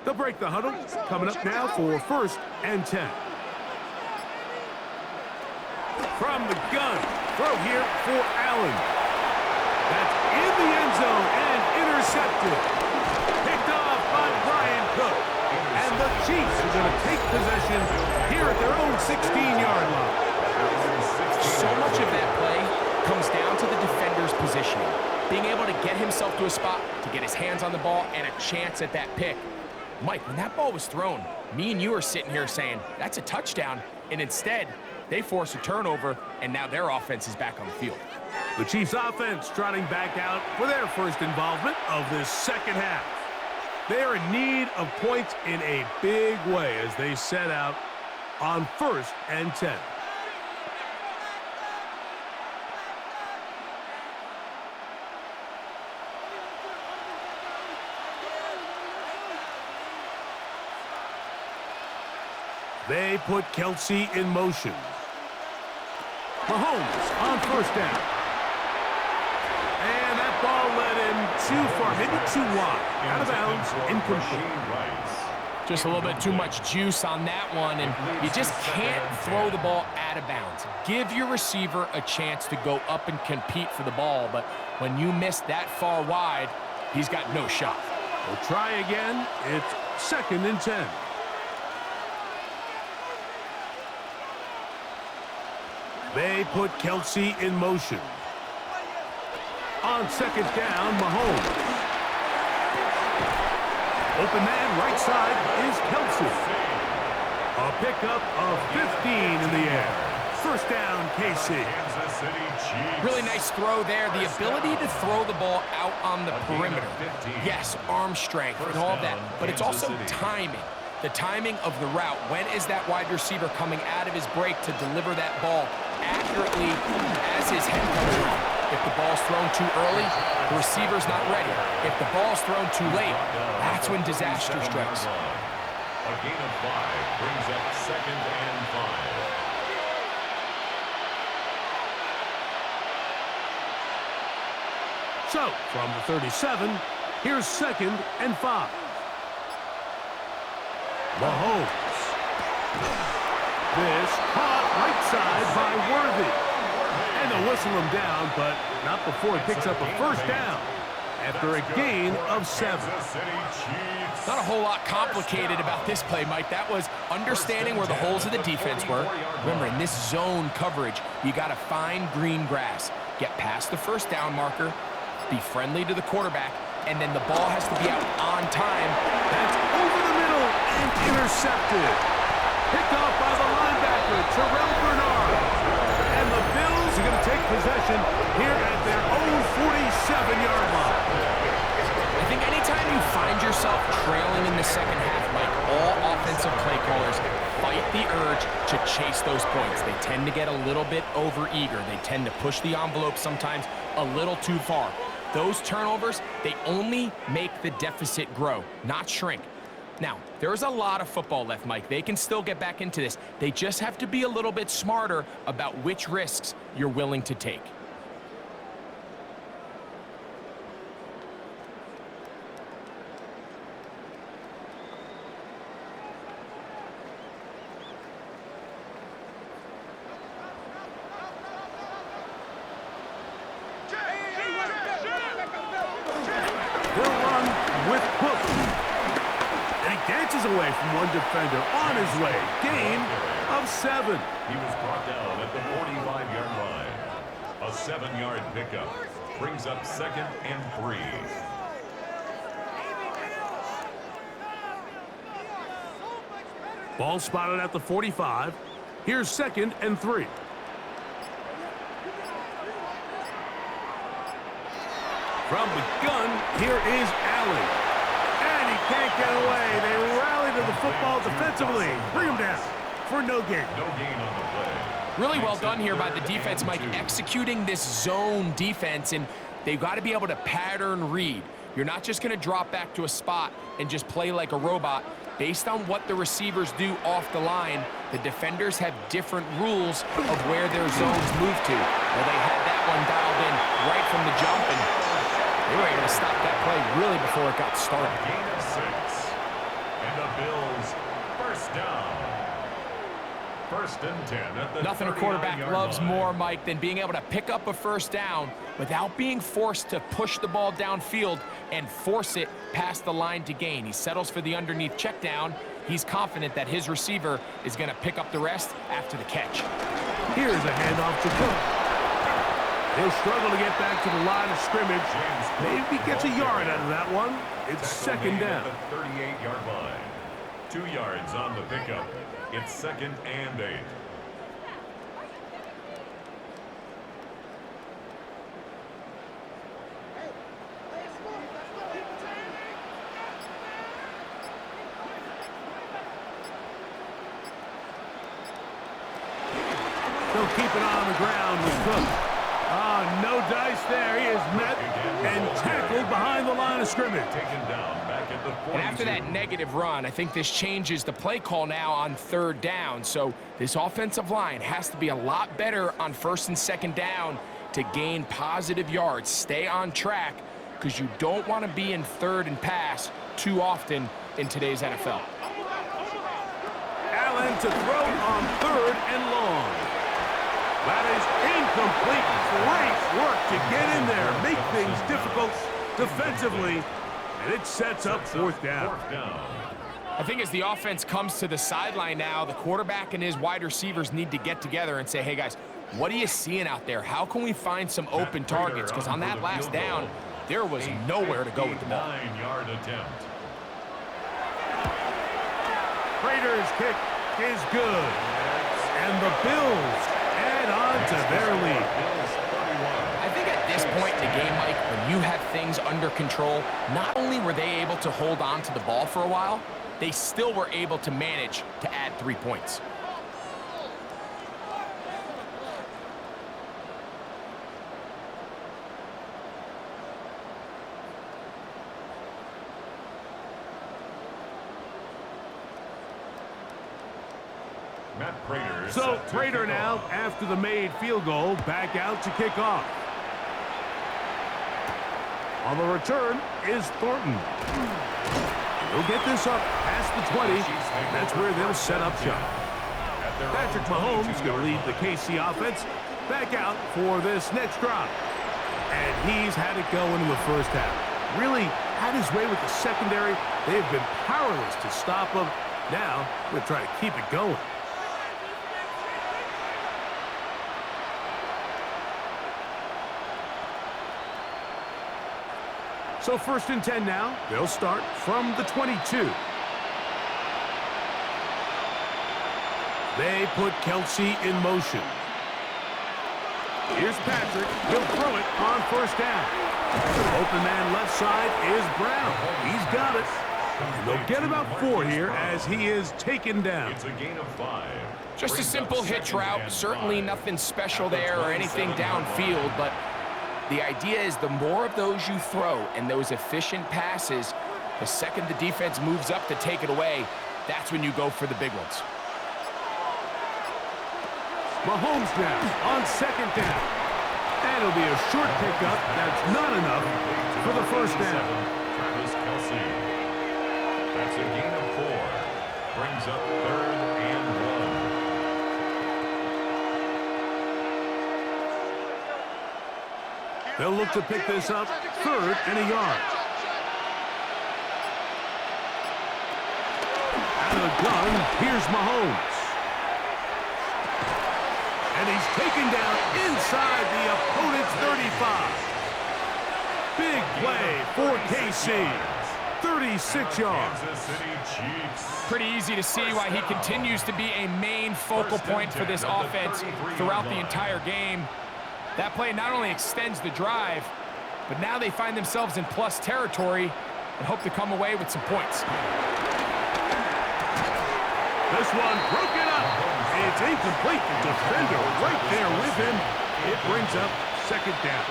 They'll break the huddle. Coming up now for 1st and 10. From the gun. Throw here for Allen. That's in the end zone and intercepted. Picked off by Brian Cook. And the Chiefs are going to take possession here at their own 16-yard line. So much of that play comes down to the defender's positioning. Being able to get himself to a spot, to get his hands on the ball, and a chance at that pick. Mike, when that ball was thrown, me and you are sitting here saying, that's a touchdown. And instead, they force a turnover, and now their offense is back on the field. The Chiefs offense trotting back out for their first involvement of this second half. They are in need of points in a big way as they set out on 1st and 10. They put Kelsey in motion. Mahomes on 1st down. And that ball led him too far, maybe too wide. Out of bounds, incomplete. Just a little bit too much juice on that one, and you just can't throw the ball out of bounds. Give your receiver a chance to go up and compete for the ball, but when you miss that far wide, he's got no shot. We'll try again. It's 2nd and 10. They put Kelsey in motion. On 2nd down, Mahomes. Open man, right side is Kelsey. A pickup of 15 in the air. 1st down, KC. Really nice throw there. The ability to throw the ball out on the perimeter. Yes, arm strength and all that, but it's also timing. The timing of the route. When is that wide receiver coming out of his break to deliver that ball accurately as his head comes around? If the ball's thrown too early, the receiver's not ready. If the ball's thrown too late, that's when disaster strikes. A gain of 5 brings up 2nd and 5. So, from the 37, here's 2nd and 5. Mahomes. This caught right side by Worthy. And they'll whistle him down, but not before he picks up a 1st down after a gain of 7. Not a whole lot complicated about this play, Mike. That was understanding where the holes of the defense were. Remember, in this zone coverage, you got to find green grass. Get past the 1st down marker, be friendly to the quarterback, and then the ball has to be out on time. That's over the middle and intercepted. Picked off by the linebacker, Terrell Bernard. And the Bills are going to take possession here at their own 47-yard line. I think anytime you find yourself trailing in the second half, Mike, all offensive play callers fight the urge to chase those points. They tend to get a little bit overeager. They tend to push the envelope sometimes a little too far. Those turnovers, they only make the deficit grow, not shrink. Now, there's a lot of football left, Mike. They can still get back into this. They just have to be a little bit smarter about which risks you're willing to take. is away from one defender. On his way. Gain of 7. He was brought down at the 45-yard line. A 7-yard pickup brings up 2nd and 3. Ball spotted at the 45. Here's 2nd and 3. From the gun, here is Allen. And he can't get away. They rally to the football defensively. Bring him down for no gain. No gain on the play. Really well done here by the defense, Mike, executing this zone defense, and they've got to be able to pattern read. You're not just going to drop back to a spot and just play like a robot. Based on what the receivers do off the line, the defenders have different rules of where their zones move to. Well, they had that one dialed in right from the jump, and they were able to stop that play really before it got started. Gain of 6. And the Bills first down. 1st and 10 at the Nothing a quarterback 39-yard loves line. more, Mike, than being able to pick up a first down without being forced to push the ball downfield and force it past the line to gain. He settles for the underneath check down. He's confident that his receiver is going to pick up the rest after the catch. Here's a handoff to Cook. He'll struggle to get back to the line of scrimmage. Maybe gets a yard out of that one. It's 2nd down. At the 38-yard line. 2 yards on the pickup. It's 2nd and 8. They'll keep it on the ground with Cook. Oh, no dice there. He is met and tackled behind the line of scrimmage. Taken down back at the 42. And after that negative run, I think this changes the play call now on 3rd down. So this offensive line has to be a lot better on 1st and 2nd down to gain positive yards. Stay on track because you don't want to be in 3rd and pass too often in today's NFL. Allen to throw on 3rd and long. That is incomplete. Great work to get in there, make things difficult defensively, and it sets up 4th down. I think as the offense comes to the sideline now, the quarterback and his wide receivers need to get together and say, hey guys, what are you seeing out there? How can we find some open targets? Because on that last down, there was nowhere to go with the ball. 9-yard attempt. Raiders' kick is good. And the Bills add on to their lead. I think at this point in the game, Mike, when you have things under control, not only were they able to hold on to the ball for a while, they still were able to manage to add 3 points. So Prater now, after the made field goal, back out to kick off. On the return is Thornton. He'll get this up past the 20. That's where they'll set up shop. Patrick Mahomes going to lead the KC offense back out for this next drive. And he's had it going in the first half. Really had his way with the secondary. They've been powerless to stop him. Now, we'll try to keep it going. So 1st and 10 now. They'll start from the 22. They put Kelsey in motion. Here's Patrick. He'll throw it on 1st down. Open man left side is Brown. He's got it. And they'll get about 4 here as he is taken down. It's a gain of 5. Just a simple hitch route. Certainly nothing special there or anything downfield, but the idea is the more of those you throw and those efficient passes, the second the defense moves up to take it away, that's when you go for the big ones. Mahomes now on 2nd down. And it'll be a short pickup. That's not enough for the 1st down. Travis Kelsey. That's a gain of 4. Brings up 3rd and 1. They'll look to pick this up 3rd and a yard. gun, here's Mahomes. And he's taken down inside the opponent's 35. Big play for KC. 36 yards. Pretty easy to see why he continues to be a main focal point for this offense throughout the entire game. That play not only extends the drive, but now they find themselves in plus territory and hope to come away with some points. This one broken up. It's incomplete. The defender right there with him. It brings up second down.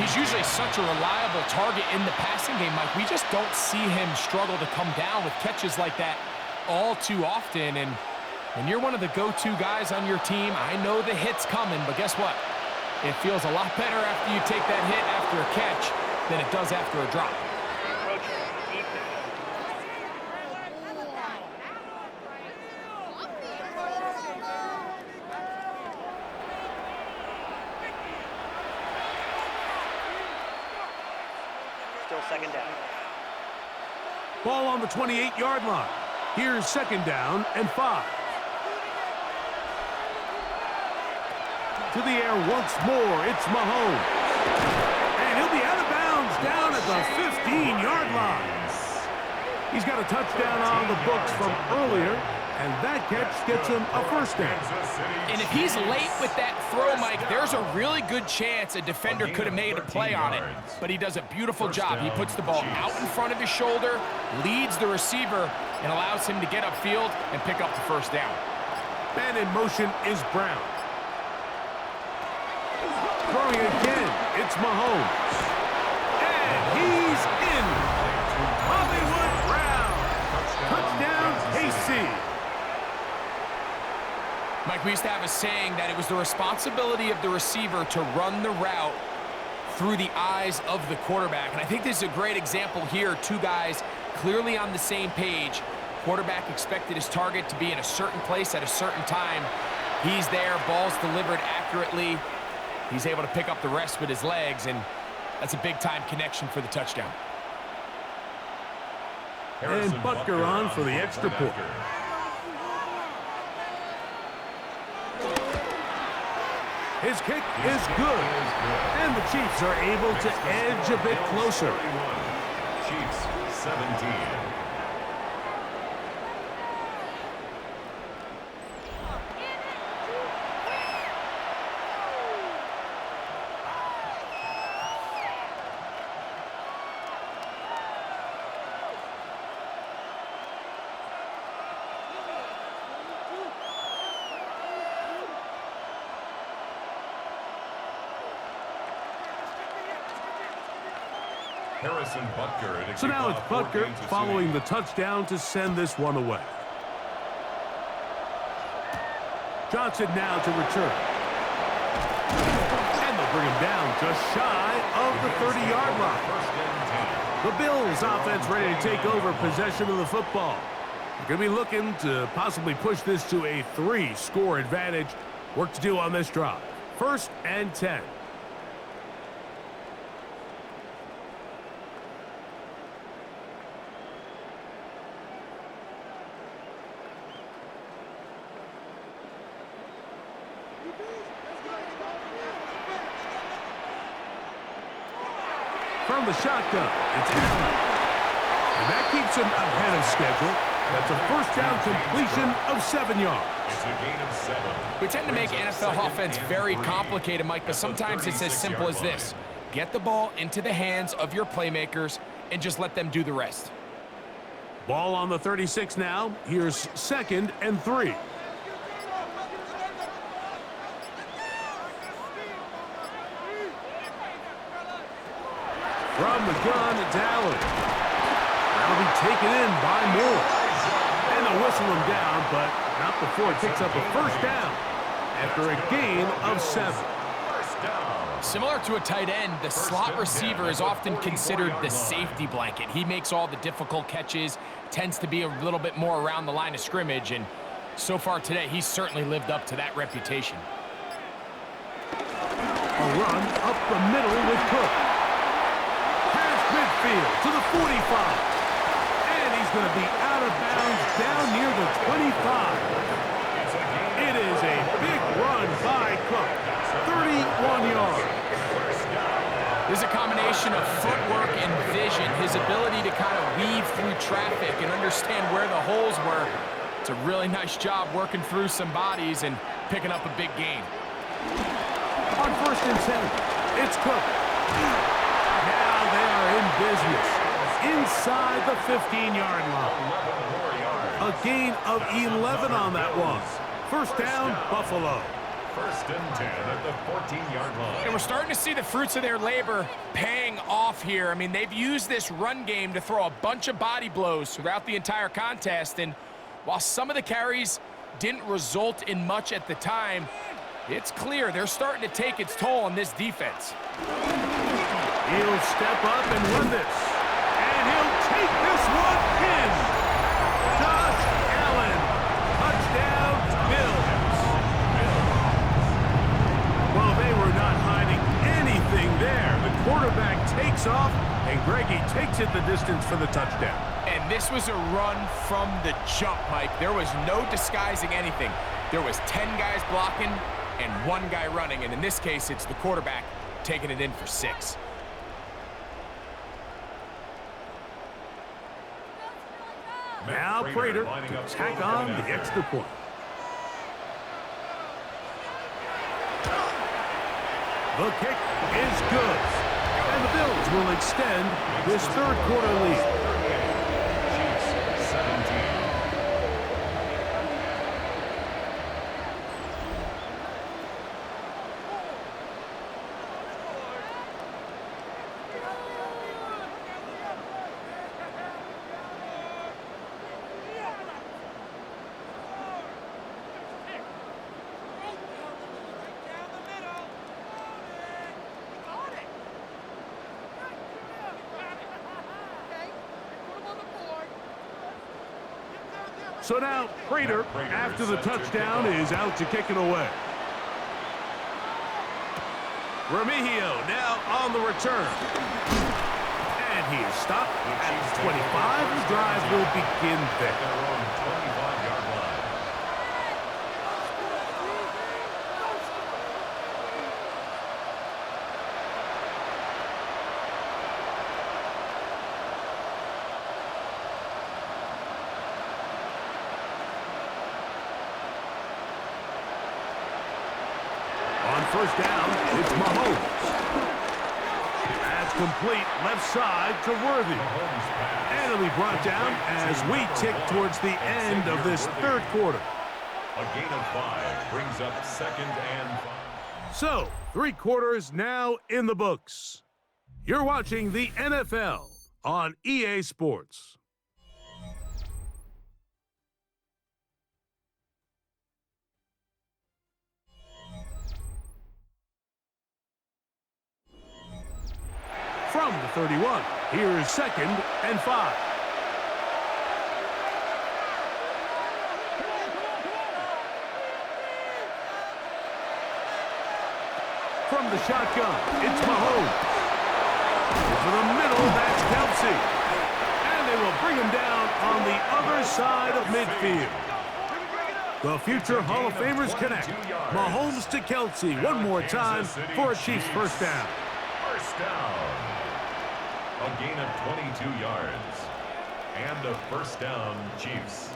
He's usually such a reliable target in the passing game, Mike. We just don't see him struggle to come down with catches like that all too often. And when you're one of the go-to guys on your team, I know the hit's coming, but guess what? It feels a lot better after you take that hit after a catch than it does after a drop. Still second down. Ball on the 28-yard line. Here's second down and 5. To the air once more, it's Mahomes. And he'll be out of bounds down at the 15-yard line. He's got a touchdown on the books from earlier, and that catch gets him a first down. And if he's late with that throw, Mike, there's a really good chance a defender could have made a play on it. But he does a beautiful job. He puts the ball out in front of his shoulder, leads the receiver, and allows him to get upfield and pick up the first down. And in motion is Brown. Throwing again, it's Mahomes. And he's in. Hollywood Brown. Touchdown, KC. Mike, we used to have a saying that it was the responsibility of the receiver to run the route through the eyes of the quarterback. And I think this is a great example here. Two guys clearly on the same page. Quarterback expected his target to be in a certain place at a certain time. He's there, ball's delivered accurately. He's able to pick up the rest with his legs, and that's a big-time connection for the touchdown. And Butker on for the extra point. His kick is good. And the Chiefs are able to edge a bit closer. Chiefs 17. So now it's Butker following the touchdown to send this one away. Johnson now to return. And they'll bring him down just shy of the 30-yard line. The Bills offense ready to take over possession of the football. They're going to be looking to possibly push this to a 3-score advantage. Work to do on this drive. 1st and 10. From the shotgun, it's incomplete. And that keeps him ahead of schedule. That's a first down completion of 7 yards. It's a gain of 7. We tend to make NFL offense very complicated, Mike, but sometimes it's as simple as this. Get the ball into the hands of your playmakers and just let them do the rest. Ball on the 36 now. Here's 2nd and 3. From the gun, it's Allen. That'll be taken in by Moore. And they'll whistle him down, but not before it picks up a first down after a gain of 7. Similar to a tight end, the slot receiver is often considered the safety blanket. He makes all the difficult catches, tends to be a little bit more around the line of scrimmage, and so far today, he's certainly lived up to that reputation. A run up the middle with Cook. Midfield to the 45. And he's going to be out of bounds down near the 25. It is a big run by Cook. 31 yards. There's a combination of footwork and vision, his ability to kind of weave through traffic and understand where the holes were. It's a really nice job working through some bodies and picking up a big gain. On 1st and 10, it's Cook. Now they are in business inside the 15-yard line. A gain of 11 on that one. 1st down, Buffalo. 1st and 10 at the 14-yard line. And we're starting to see the fruits of their labor paying off here. I mean, they've used this run game to throw a bunch of body blows throughout the entire contest. And while some of the carries didn't result in much at the time, it's clear they're starting to take its toll on this defense. He'll step up and win this. And he'll take this one in. Josh Allen. Touchdown, Bills. Well, they were not hiding anything there. The quarterback takes off, and Greggy takes it the distance for the touchdown. And this was a run from the jump, Mike. There was no disguising anything. There was 10 guys blocking and 1 guy running, and in this case, it's the quarterback taking it in for 6. Now Prater to tack on the extra point. The kick is good. And the Bills will extend this 3rd quarter lead. Chiefs 17. So now Prater, after the touchdown, is out to kick it away. Remigio now on the return. And he is stopped at the 25. The drive will begin there. Their own 25-yard line. On 1st down, it's Mahomes. That's complete left side to Worthy. And it'll be brought down as we tick towards the end of this 3rd quarter. A gain of 5 brings up 2nd and 5. So, 3 quarters now in the books. You're watching the NFL on EA Sports. From the 31, here's 2nd and 5. From the shotgun, it's Mahomes. Over the middle, that's Kelsey. And they will bring him down on the other side of midfield. The future Hall of Famers connect. Mahomes to Kelsey one more time for a Chiefs 1st down. 1st down. A gain of 22 yards. And a 1st down, Chiefs.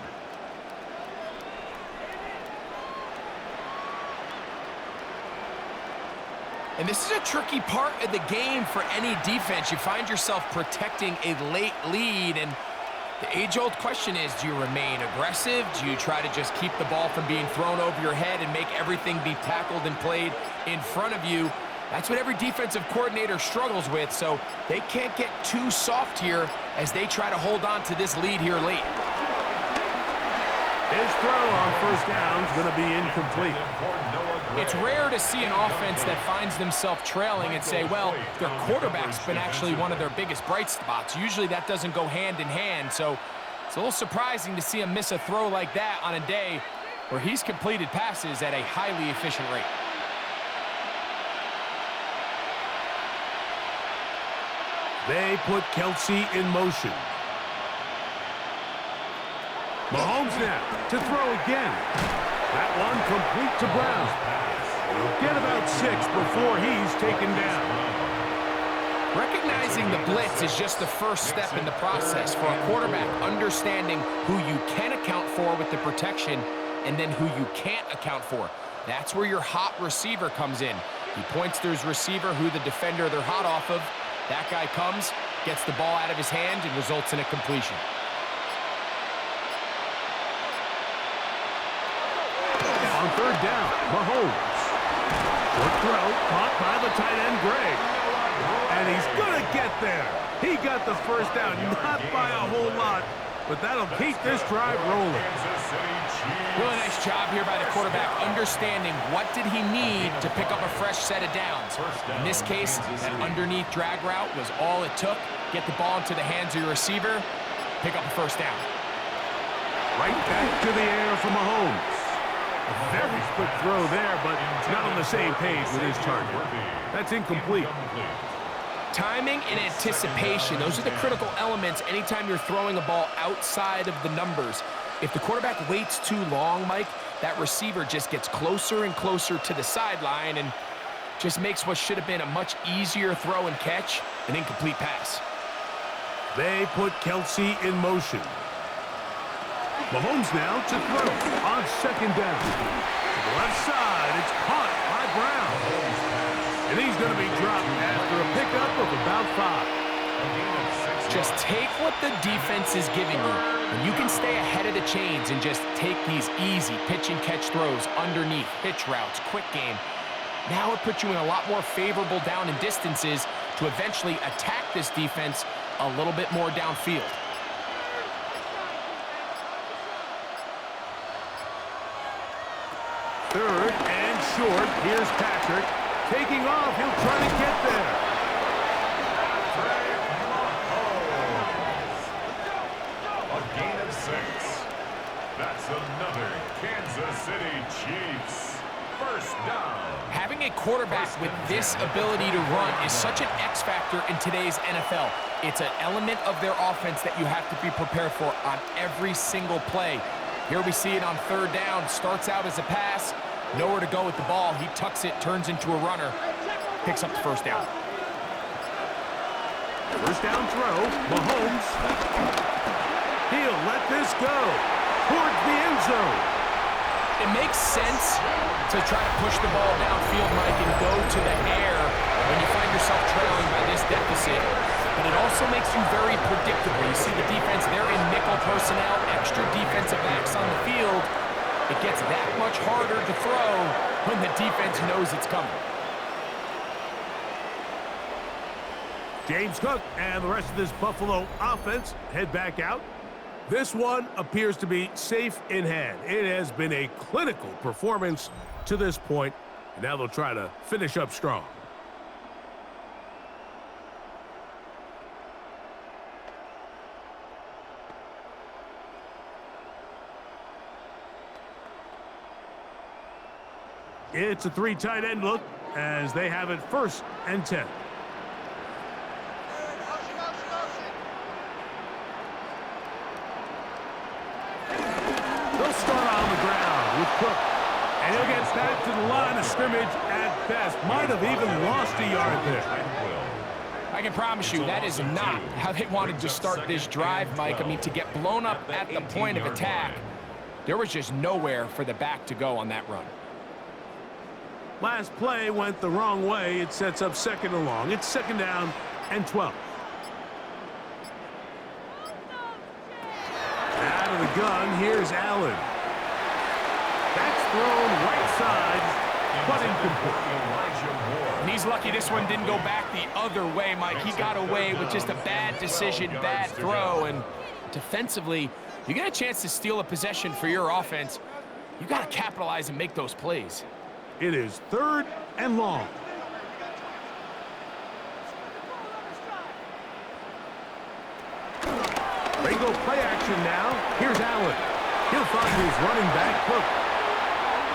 And this is a tricky part of the game for any defense. You find yourself protecting a late lead, and the age-old question is, do you remain aggressive? Do you try to just keep the ball from being thrown over your head and make everything be tackled and played in front of you? That's what every defensive coordinator struggles with, so they can't get too soft here as they try to hold on to this lead here late. His throw on 1st down is going to be incomplete. It's rare to see an offense that finds themselves trailing and say, well, their quarterback's been actually one of their biggest bright spots. Usually that doesn't go hand in hand, so it's a little surprising to see him miss a throw like that on a day where he's completed passes at a highly efficient rate. They put Kelsey in motion. Mahomes now to throw again. That one complete to Brown. He'll get about 6 before he's taken down. Recognizing the blitz is just the first step in the process for a quarterback, understanding who you can account for with the protection and then who you can't account for. That's where your hot receiver comes in. He points to his receiver who the defender they're hot off of. That guy comes, gets the ball out of his hand, and results in a completion. On third down, Mahomes. Short throw, caught by the tight end, Gray. And he's going to get there. He got the first down, not by a whole lot, but that'll keep this drive rolling. Really nice job here by the quarterback, understanding what did he need to pick up a fresh set of downs. In this case, that underneath drag route was all it took. Get the ball into the hands of your receiver, pick up a first down. Right back to the air for Mahomes. A very quick throw there, but not on the same page with his target. That's incomplete. Timing and anticipation, those are the critical elements anytime you're throwing a ball outside of the numbers. If the quarterback waits too long, Mike, that receiver just gets closer and closer to the sideline and just makes what should have been a much easier throw and catch an incomplete pass. They put Kelsey in motion. Mahomes now to throw on second down. To the left side, it's caught by Brown. And he's going to be dropped after a pickup of about 5. Just take what the defense is giving you. And you can stay ahead of the chains and just take these easy pitch and catch throws underneath, hitch routes, quick game. Now it puts you in a lot more favorable down and distances to eventually attack this defense a little bit more downfield. Third and short. Here's Patrick. Taking off. He'll try to get there. A gain of 6. That's another Kansas City Chiefs first down. Having a quarterback with this ability to run is such an X factor in today's NFL. It's an element of their offense that you have to be prepared for on every single play. Here we see it on third down. Starts out as a pass. Nowhere to go with the ball. He tucks it, turns into a runner. Picks up the first down. First down throw. Mahomes. He'll let this go towards the end zone. It makes sense to try to push the ball downfield, Mike, and go to the air when you find yourself trailing by this deficit. But it also makes you very predictable. You see the defense, they're in nickel personnel, extra defensive backs on the field. It gets that much harder to throw when the defense knows it's coming. James Cook and the rest of this Buffalo offense head back out. This one appears to be safe in hand. It has been a clinical performance to this point, and now they'll try to finish up strong. It's a 3 tight end look as they have it 1st and 10. They'll start on the ground with Cook. And he'll get back to the line of scrimmage at best. Might have even lost a yard there. I can promise you that is not how they wanted to start this drive, Mike. I mean, to get blown up at the point of attack, there was just nowhere for the back to go on that run. Last play went the wrong way. It sets up 2nd and long. It's 2nd down and 12. Out of the gun, here's Allen. That's thrown right side, but incomplete. And he's lucky this one didn't go back the other way, Mike. He got away with just a bad decision, bad throw, and defensively, you get a chance to steal a possession for your offense. You got to capitalize and make those plays. It is 3rd and long. They go play action now. Here's Allen. He'll find his running back, Cook.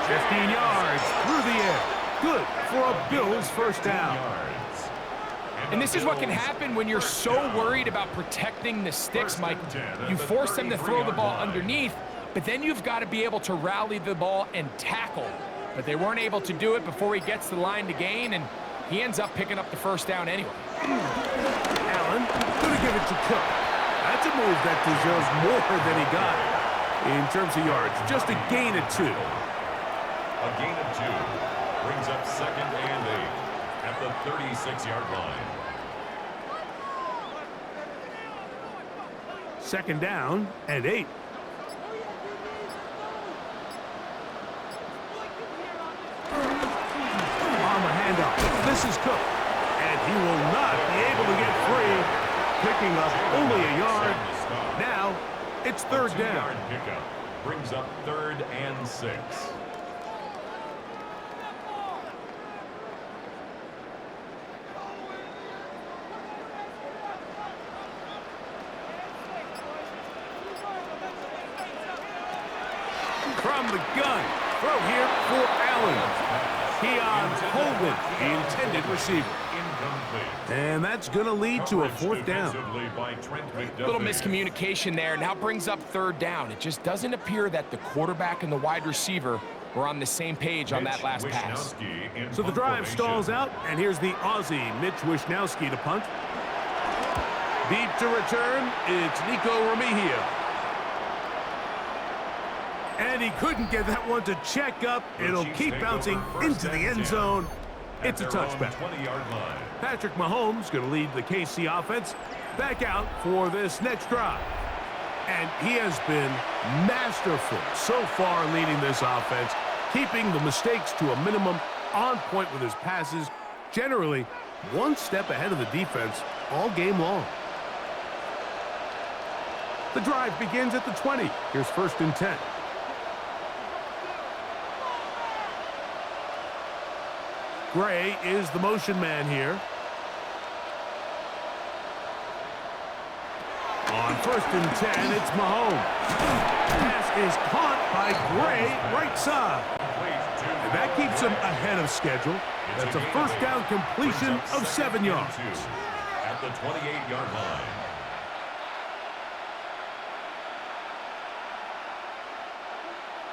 15 yards through the air. Good for a Bills first down. And this is what can happen when you're so worried about protecting the sticks, Mike. You force them to throw the ball underneath, but then you've got to be able to rally the ball and tackle. But they weren't able to do it before he gets the line to gain, and he ends up picking up the first down anyway. Allen, gonna give it to Cook. That's a move that deserves more than he got in terms of yards. Just a gain of 2. A gain of 2 brings up 2nd and 8 at the 36-yard line. 2nd down and 8. On the handoff, this is Cook, and he will not be able to get free, picking up only a yard. Now, it's 3rd down. 2-yard pickup brings up 3rd and 6. From the gun, throw here for Allen. Keon Holden, the intended receiver. Incomplete. And that's going to lead to a 4th down. Little miscommunication there. Now brings up 3rd down. It just doesn't appear that the quarterback and the wide receiver were on the same page on that last pass. So the drive stalls out, and here's the Aussie, Mitch Wishnowsky, to punt. Deep to return, it's Nico Remigio. And he couldn't get that one to check up. It'll keep bouncing into the end zone. It's a touchback. 20-yard line. Patrick Mahomes going to lead the KC offense back out for this next drive. And he has been masterful so far leading this offense, keeping the mistakes to a minimum, on point with his passes, generally one step ahead of the defense all game long. The drive begins at the 20. Here's 1st and 10. Gray is the motion man here. On 1st and 10, it's Mahomes. Pass is caught by Gray, right side. And that keeps him ahead of schedule. That's a 1st down completion of 7 yards. At the 28-yard line.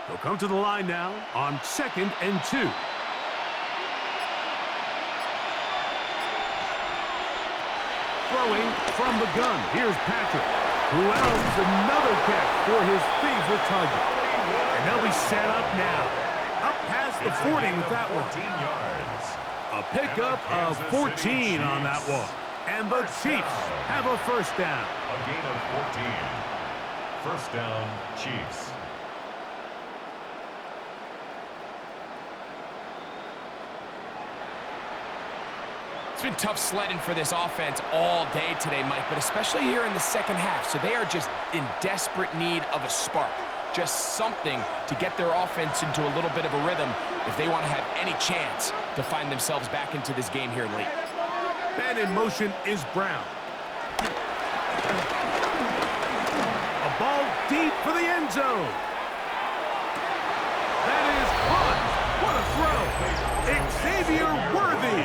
They'll come to the line now on 2nd and 2. Throwing from the gun. Here's Patrick, who else another catch for his favorite target. And they'll be set up now. Up past the 40 with that one. 14 yards. A pickup of 14 on that one. And the Chiefs have a 1st down. A gain of 14. 1st down, Chiefs. It's been tough sledding for this offense all day today, Mike, but especially here in the 2nd half. So they are just in desperate need of a spark, just something to get their offense into a little bit of a rhythm if they want to have any chance to find themselves back into this game here late. And in motion is Brown. A ball deep for the end zone. That is caught. What a throw. Xavier Worthy.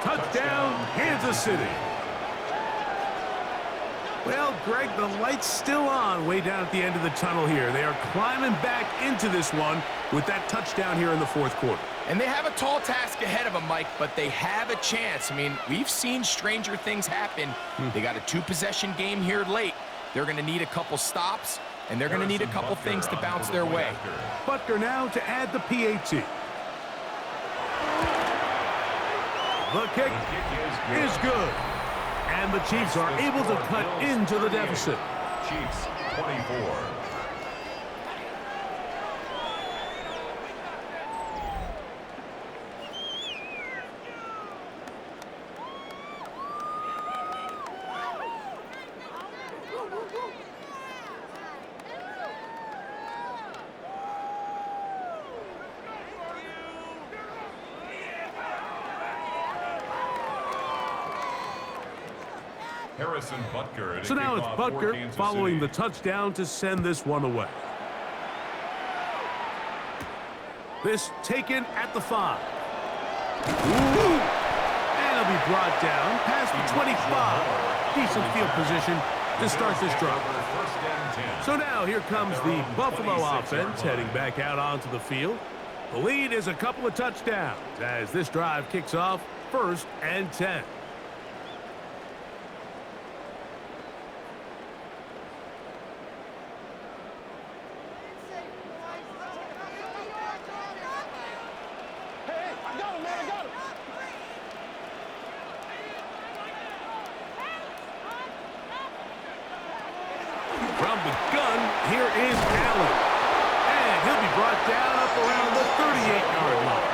Touchdown, Kansas City. Well, Greg, the light's still on way down at the end of the tunnel here. They are climbing back into this one with that touchdown here in the 4th quarter. And they have a tall task ahead of them, Mike, but they have a chance. I mean, we've seen stranger things happen. They got a 2-possession game here late. They're going to need a couple stops, and they're going to need a couple things to bounce their way. Butker now to add the PAT. The kick is good. And the Chiefs are able to cut into the deficit. Chiefs 24. So now it's Butker following the touchdown to send this one away. This taken at the 5. Ooh. And he'll be brought down past the 25. Decent field position to start this drive. So now here comes the Buffalo offense heading back out onto the field. The lead is a couple of touchdowns as this drive kicks off 1st and 10. From the gun, here is Allen. And he'll be brought down up around the 38-yard line.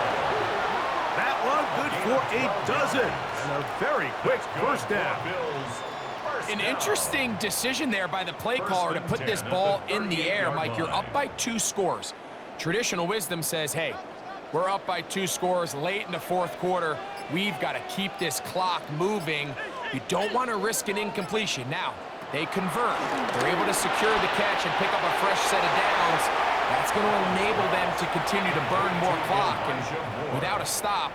That one good for a dozen. And a very quick first down. An interesting decision there by the play caller to put this ball in the air. Mike, you're up by 2 scores. Traditional wisdom says, hey, we're up by 2 scores late in the 4th quarter. We've got to keep this clock moving. You don't want to risk an incompletion. Now, they convert. They're able to secure the catch and pick up a fresh set of downs. That's going to enable them to continue to burn more clock. And without a stop,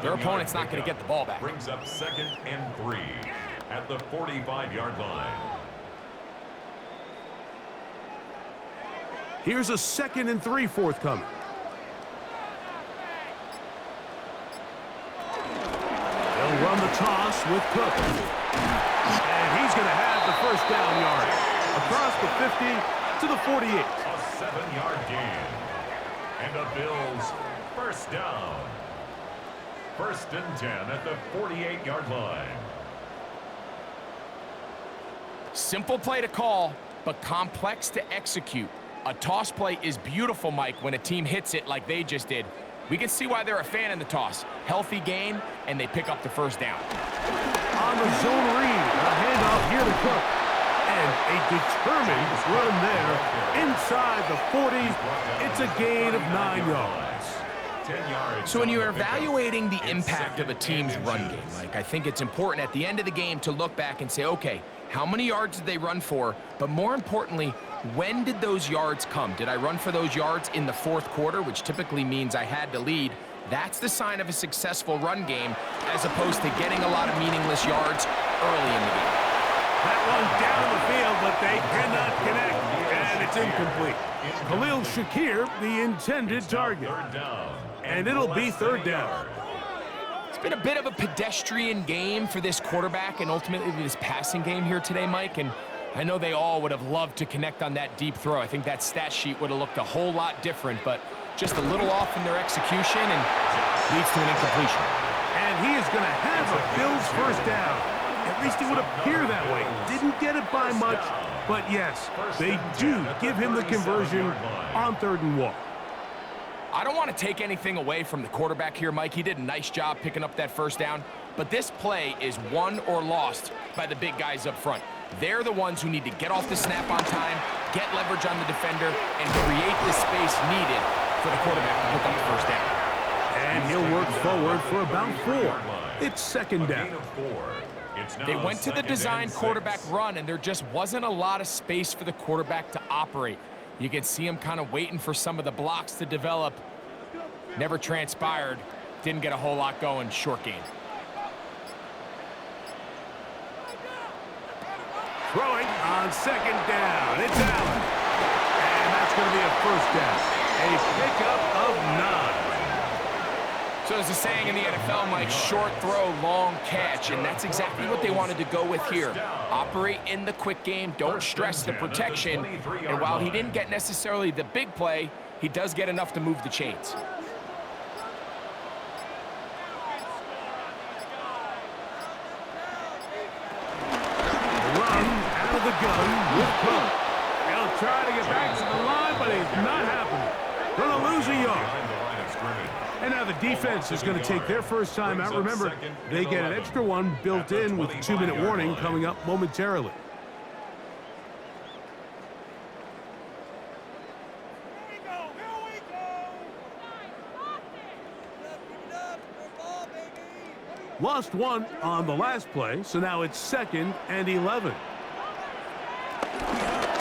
their opponent's not going to get the ball back. Brings up 2nd and 3 at the 45-yard line. Here's a 2nd and 3 forthcoming. They'll run the toss with Cook. And he's going to have the first down yard across the 50 to the 48. A 7-yard gain. And the Bills first down. 1st and 10 at the 48-yard line. Simple play to call, but complex to execute. A toss play is beautiful, Mike, when a team hits it like they just did. We can see why they're a fan in the toss. Healthy game, and they pick up the first down. On the zone read, a handoff here to Cook. And a determined run there inside the 40. It's a gain of 9 yards. 10 yards. So when you're evaluating the impact of a team's run game, Mike, I think it's important at the end of the game to look back and say, okay, how many yards did they run for? But more importantly, when did those yards come? Did I run for those yards in the 4th quarter, which typically means I had to lead? That's the sign of a successful run game, as opposed to getting a lot of meaningless yards early in the game. That one down the field, but they cannot connect, and it's incomplete. Khalil Shakir, the intended target. And it'll be 3rd down. It's been a bit of a pedestrian game for this quarterback and ultimately this passing game here today, Mike, and I know they all would have loved to connect on that deep throw. I think that stat sheet would have looked a whole lot different, but just a little off in their execution and leads to an incompletion. And he is going to have a Bills first down. At least it would appear that way. Didn't get it by much, but yes, they do give him the conversion on 3rd and 1. I don't want to take anything away from the quarterback here, Mike. He did a nice job picking up that first down, but this play is won or lost by the big guys up front. They're the ones who need to get off the snap on time, get leverage on the defender, and create the space needed for the quarterback to pick up the first down. And he'll work forward for about 4. It's 2nd down. They went to the design quarterback run, and there just wasn't a lot of space for the quarterback to operate. You can see him kind of waiting for some of the blocks to develop. Never transpired. Didn't get a whole lot going. Short game. Throwing on 2nd down. It's Allen. And that's going to be a first down. A pickup of 9. So there's a saying in the NFL, Mike, short throw, long catch, and that's exactly what they wanted to go with here. Operate in the quick game, don't stress the protection, and while he didn't get necessarily the big play, he does get enough to move the chains. Run out of the gun with Cook. He'll try to get back to the line, but it's not happening. Gonna lose a yard. And now the defense is going to take their first time out. Remember, they get an extra one built in with a 2-minute warning coming up momentarily. Lost one on the last play, so now it's 2nd and 11.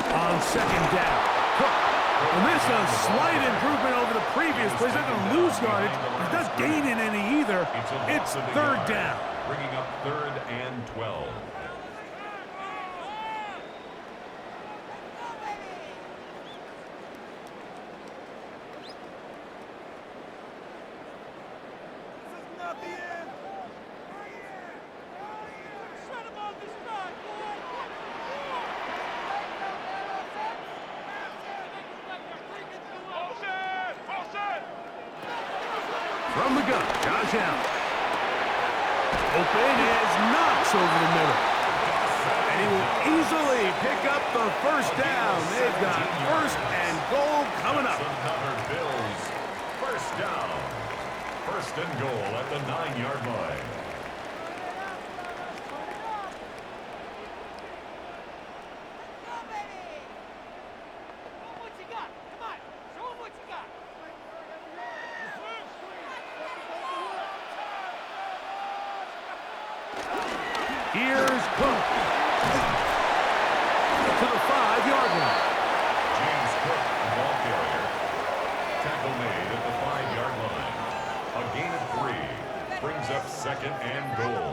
On 2nd down, Cook. And this is a slight improvement over the previous play. He's not going to lose yardage. He does gain in any either. It's 3rd down. bringing up 3rd and 12. From the gun, Josh Allen. Open is knocks over the middle. And he will easily pick up the first down. They've got 1st and goal coming up. Bills, 1st down. 1st and goal at the 9-yard line. Here's Cook to the 5-yard line. James Cook, ball carrier. Tackle made at the 5-yard line. A gain of 3 brings up 2nd and goal.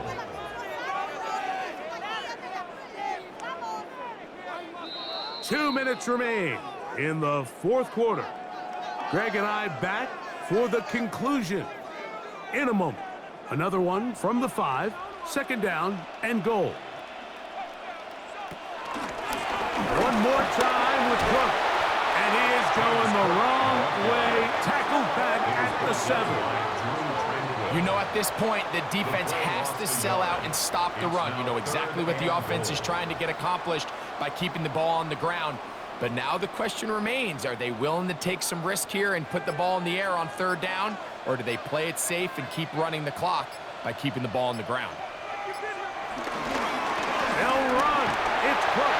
Two minutes remain in the 4th quarter. Greg and I back for the conclusion. In a moment, another one from the 5. 2nd down and goal. One more time with Cook. And he is going the wrong way. Tackled back at the 7. You know, at this point, the defense has to sell out and stop the run. You know exactly what the offense is trying to get accomplished by keeping the ball on the ground. But now the question remains, are they willing to take some risk here and put the ball in the air on 3rd down? Or do they play it safe and keep running the clock by keeping the ball on the ground? They'll run. It's Cook.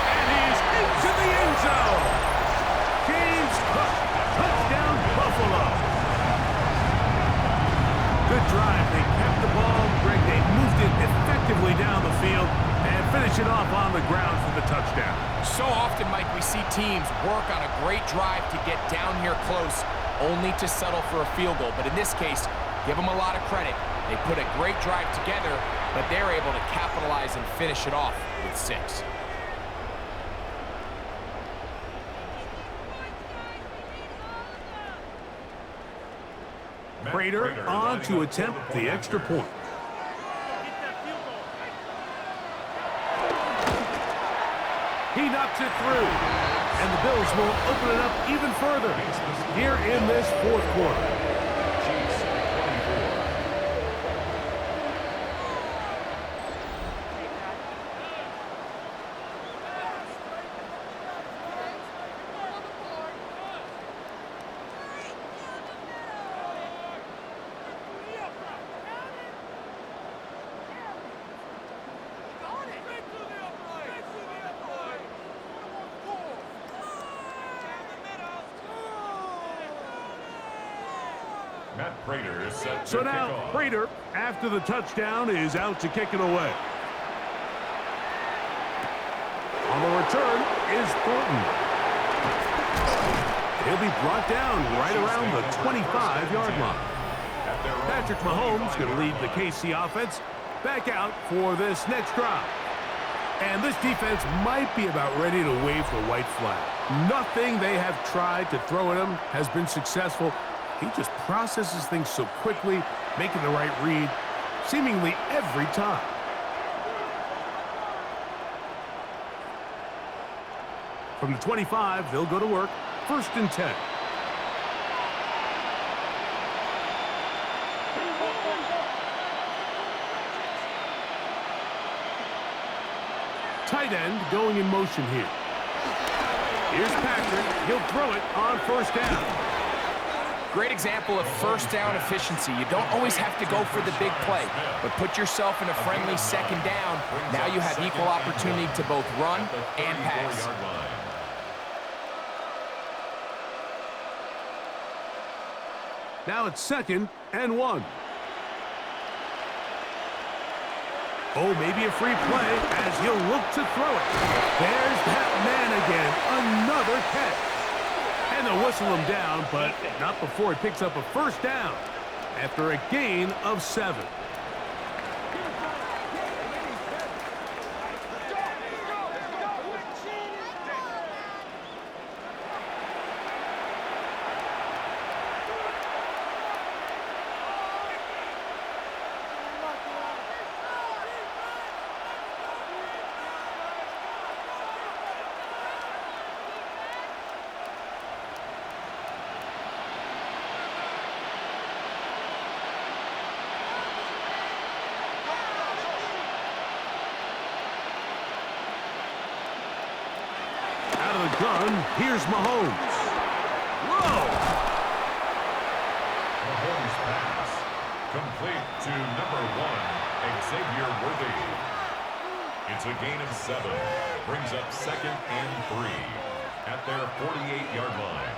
And he's into the end zone. James Cook. Touchdown, Buffalo. Good drive. They kept the ball. Greg, they moved it effectively down the field and finish it off on the ground for the touchdown. So often, Mike, we see teams work on a great drive to get down here close, only to settle for a field goal. But in this case, give them a lot of credit. They put a great drive together, but they're able to capitalize and finish it off with 6. Prater on to attempt the extra point. He knocks it through, and the Bills will open it up even further here in this 4th quarter. Prater is set So to now kick off. Prater, after the touchdown, is out to kick it away. On the return is Thornton. He'll be brought down right around the 25-yard line. Patrick Mahomes going to lead the KC offense back out for this next drive. And this defense might be about ready to wave the white flag. Nothing they have tried to throw at him has been successful. He just processes things so quickly, making the right read, seemingly every time. From the 25, they'll go to work. 1st and 10. Tight end going in motion here. Here's Patrick. He'll throw it on 1st down. Great example of 1st down efficiency. You don't always have to go for the big play, but put yourself in a friendly 2nd down. Now you have equal opportunity to both run and pass. Now it's 2nd and 1. Oh, maybe a free play as he'll look to throw it. There's that man again. Another catch. And they'll whistle him down, but not before he picks up a 1st down after a gain of 7. gun, here's Mahomes. Whoa! Mahomes' pass complete to number 1, Xavier Worthy. It's a gain of 7. Brings up 2nd and 3 at their 48-yard line.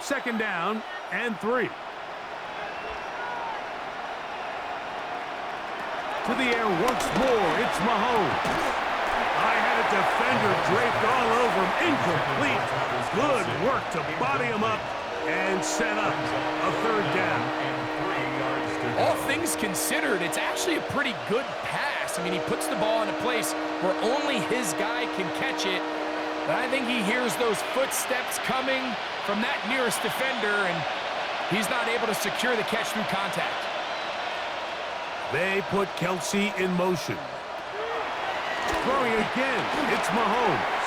2nd down and 3. To the air once more, it's Mahomes. I had a defender draped all over him, incomplete. Good work to body him up and set up a 3rd down. All things considered, it's actually a pretty good pass. I mean, he puts the ball in a place where only his guy can catch it. But I think he hears those footsteps coming from that nearest defender, and he's not able to secure the catch through contact. They put Kelsey in motion. Throwing again, it's Mahomes.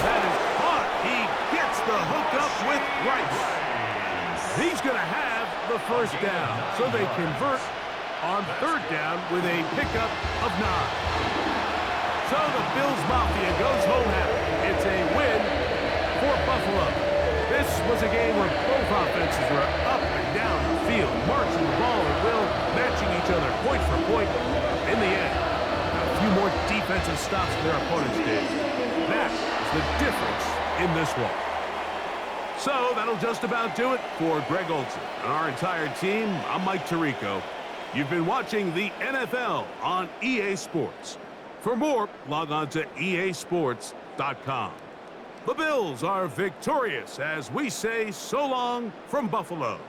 That is caught. He gets the hook up with Rice. He's going to have the 1st down, so they convert on 3rd down with a pickup of 9. So the Bills Mafia goes home happy. It's a win for Buffalo. This was a game where both offenses were up and down the field, marching the ball at will, matching each other point for point. In the end, a few more defensive stops for their opponents did. That is the difference in this one. So that'll just about do it for Greg Olson and our entire team. I'm Mike Tirico. You've been watching the NFL on EA Sports. For more, log on to easports.com. The Bills are victorious as we say so long from Buffalo.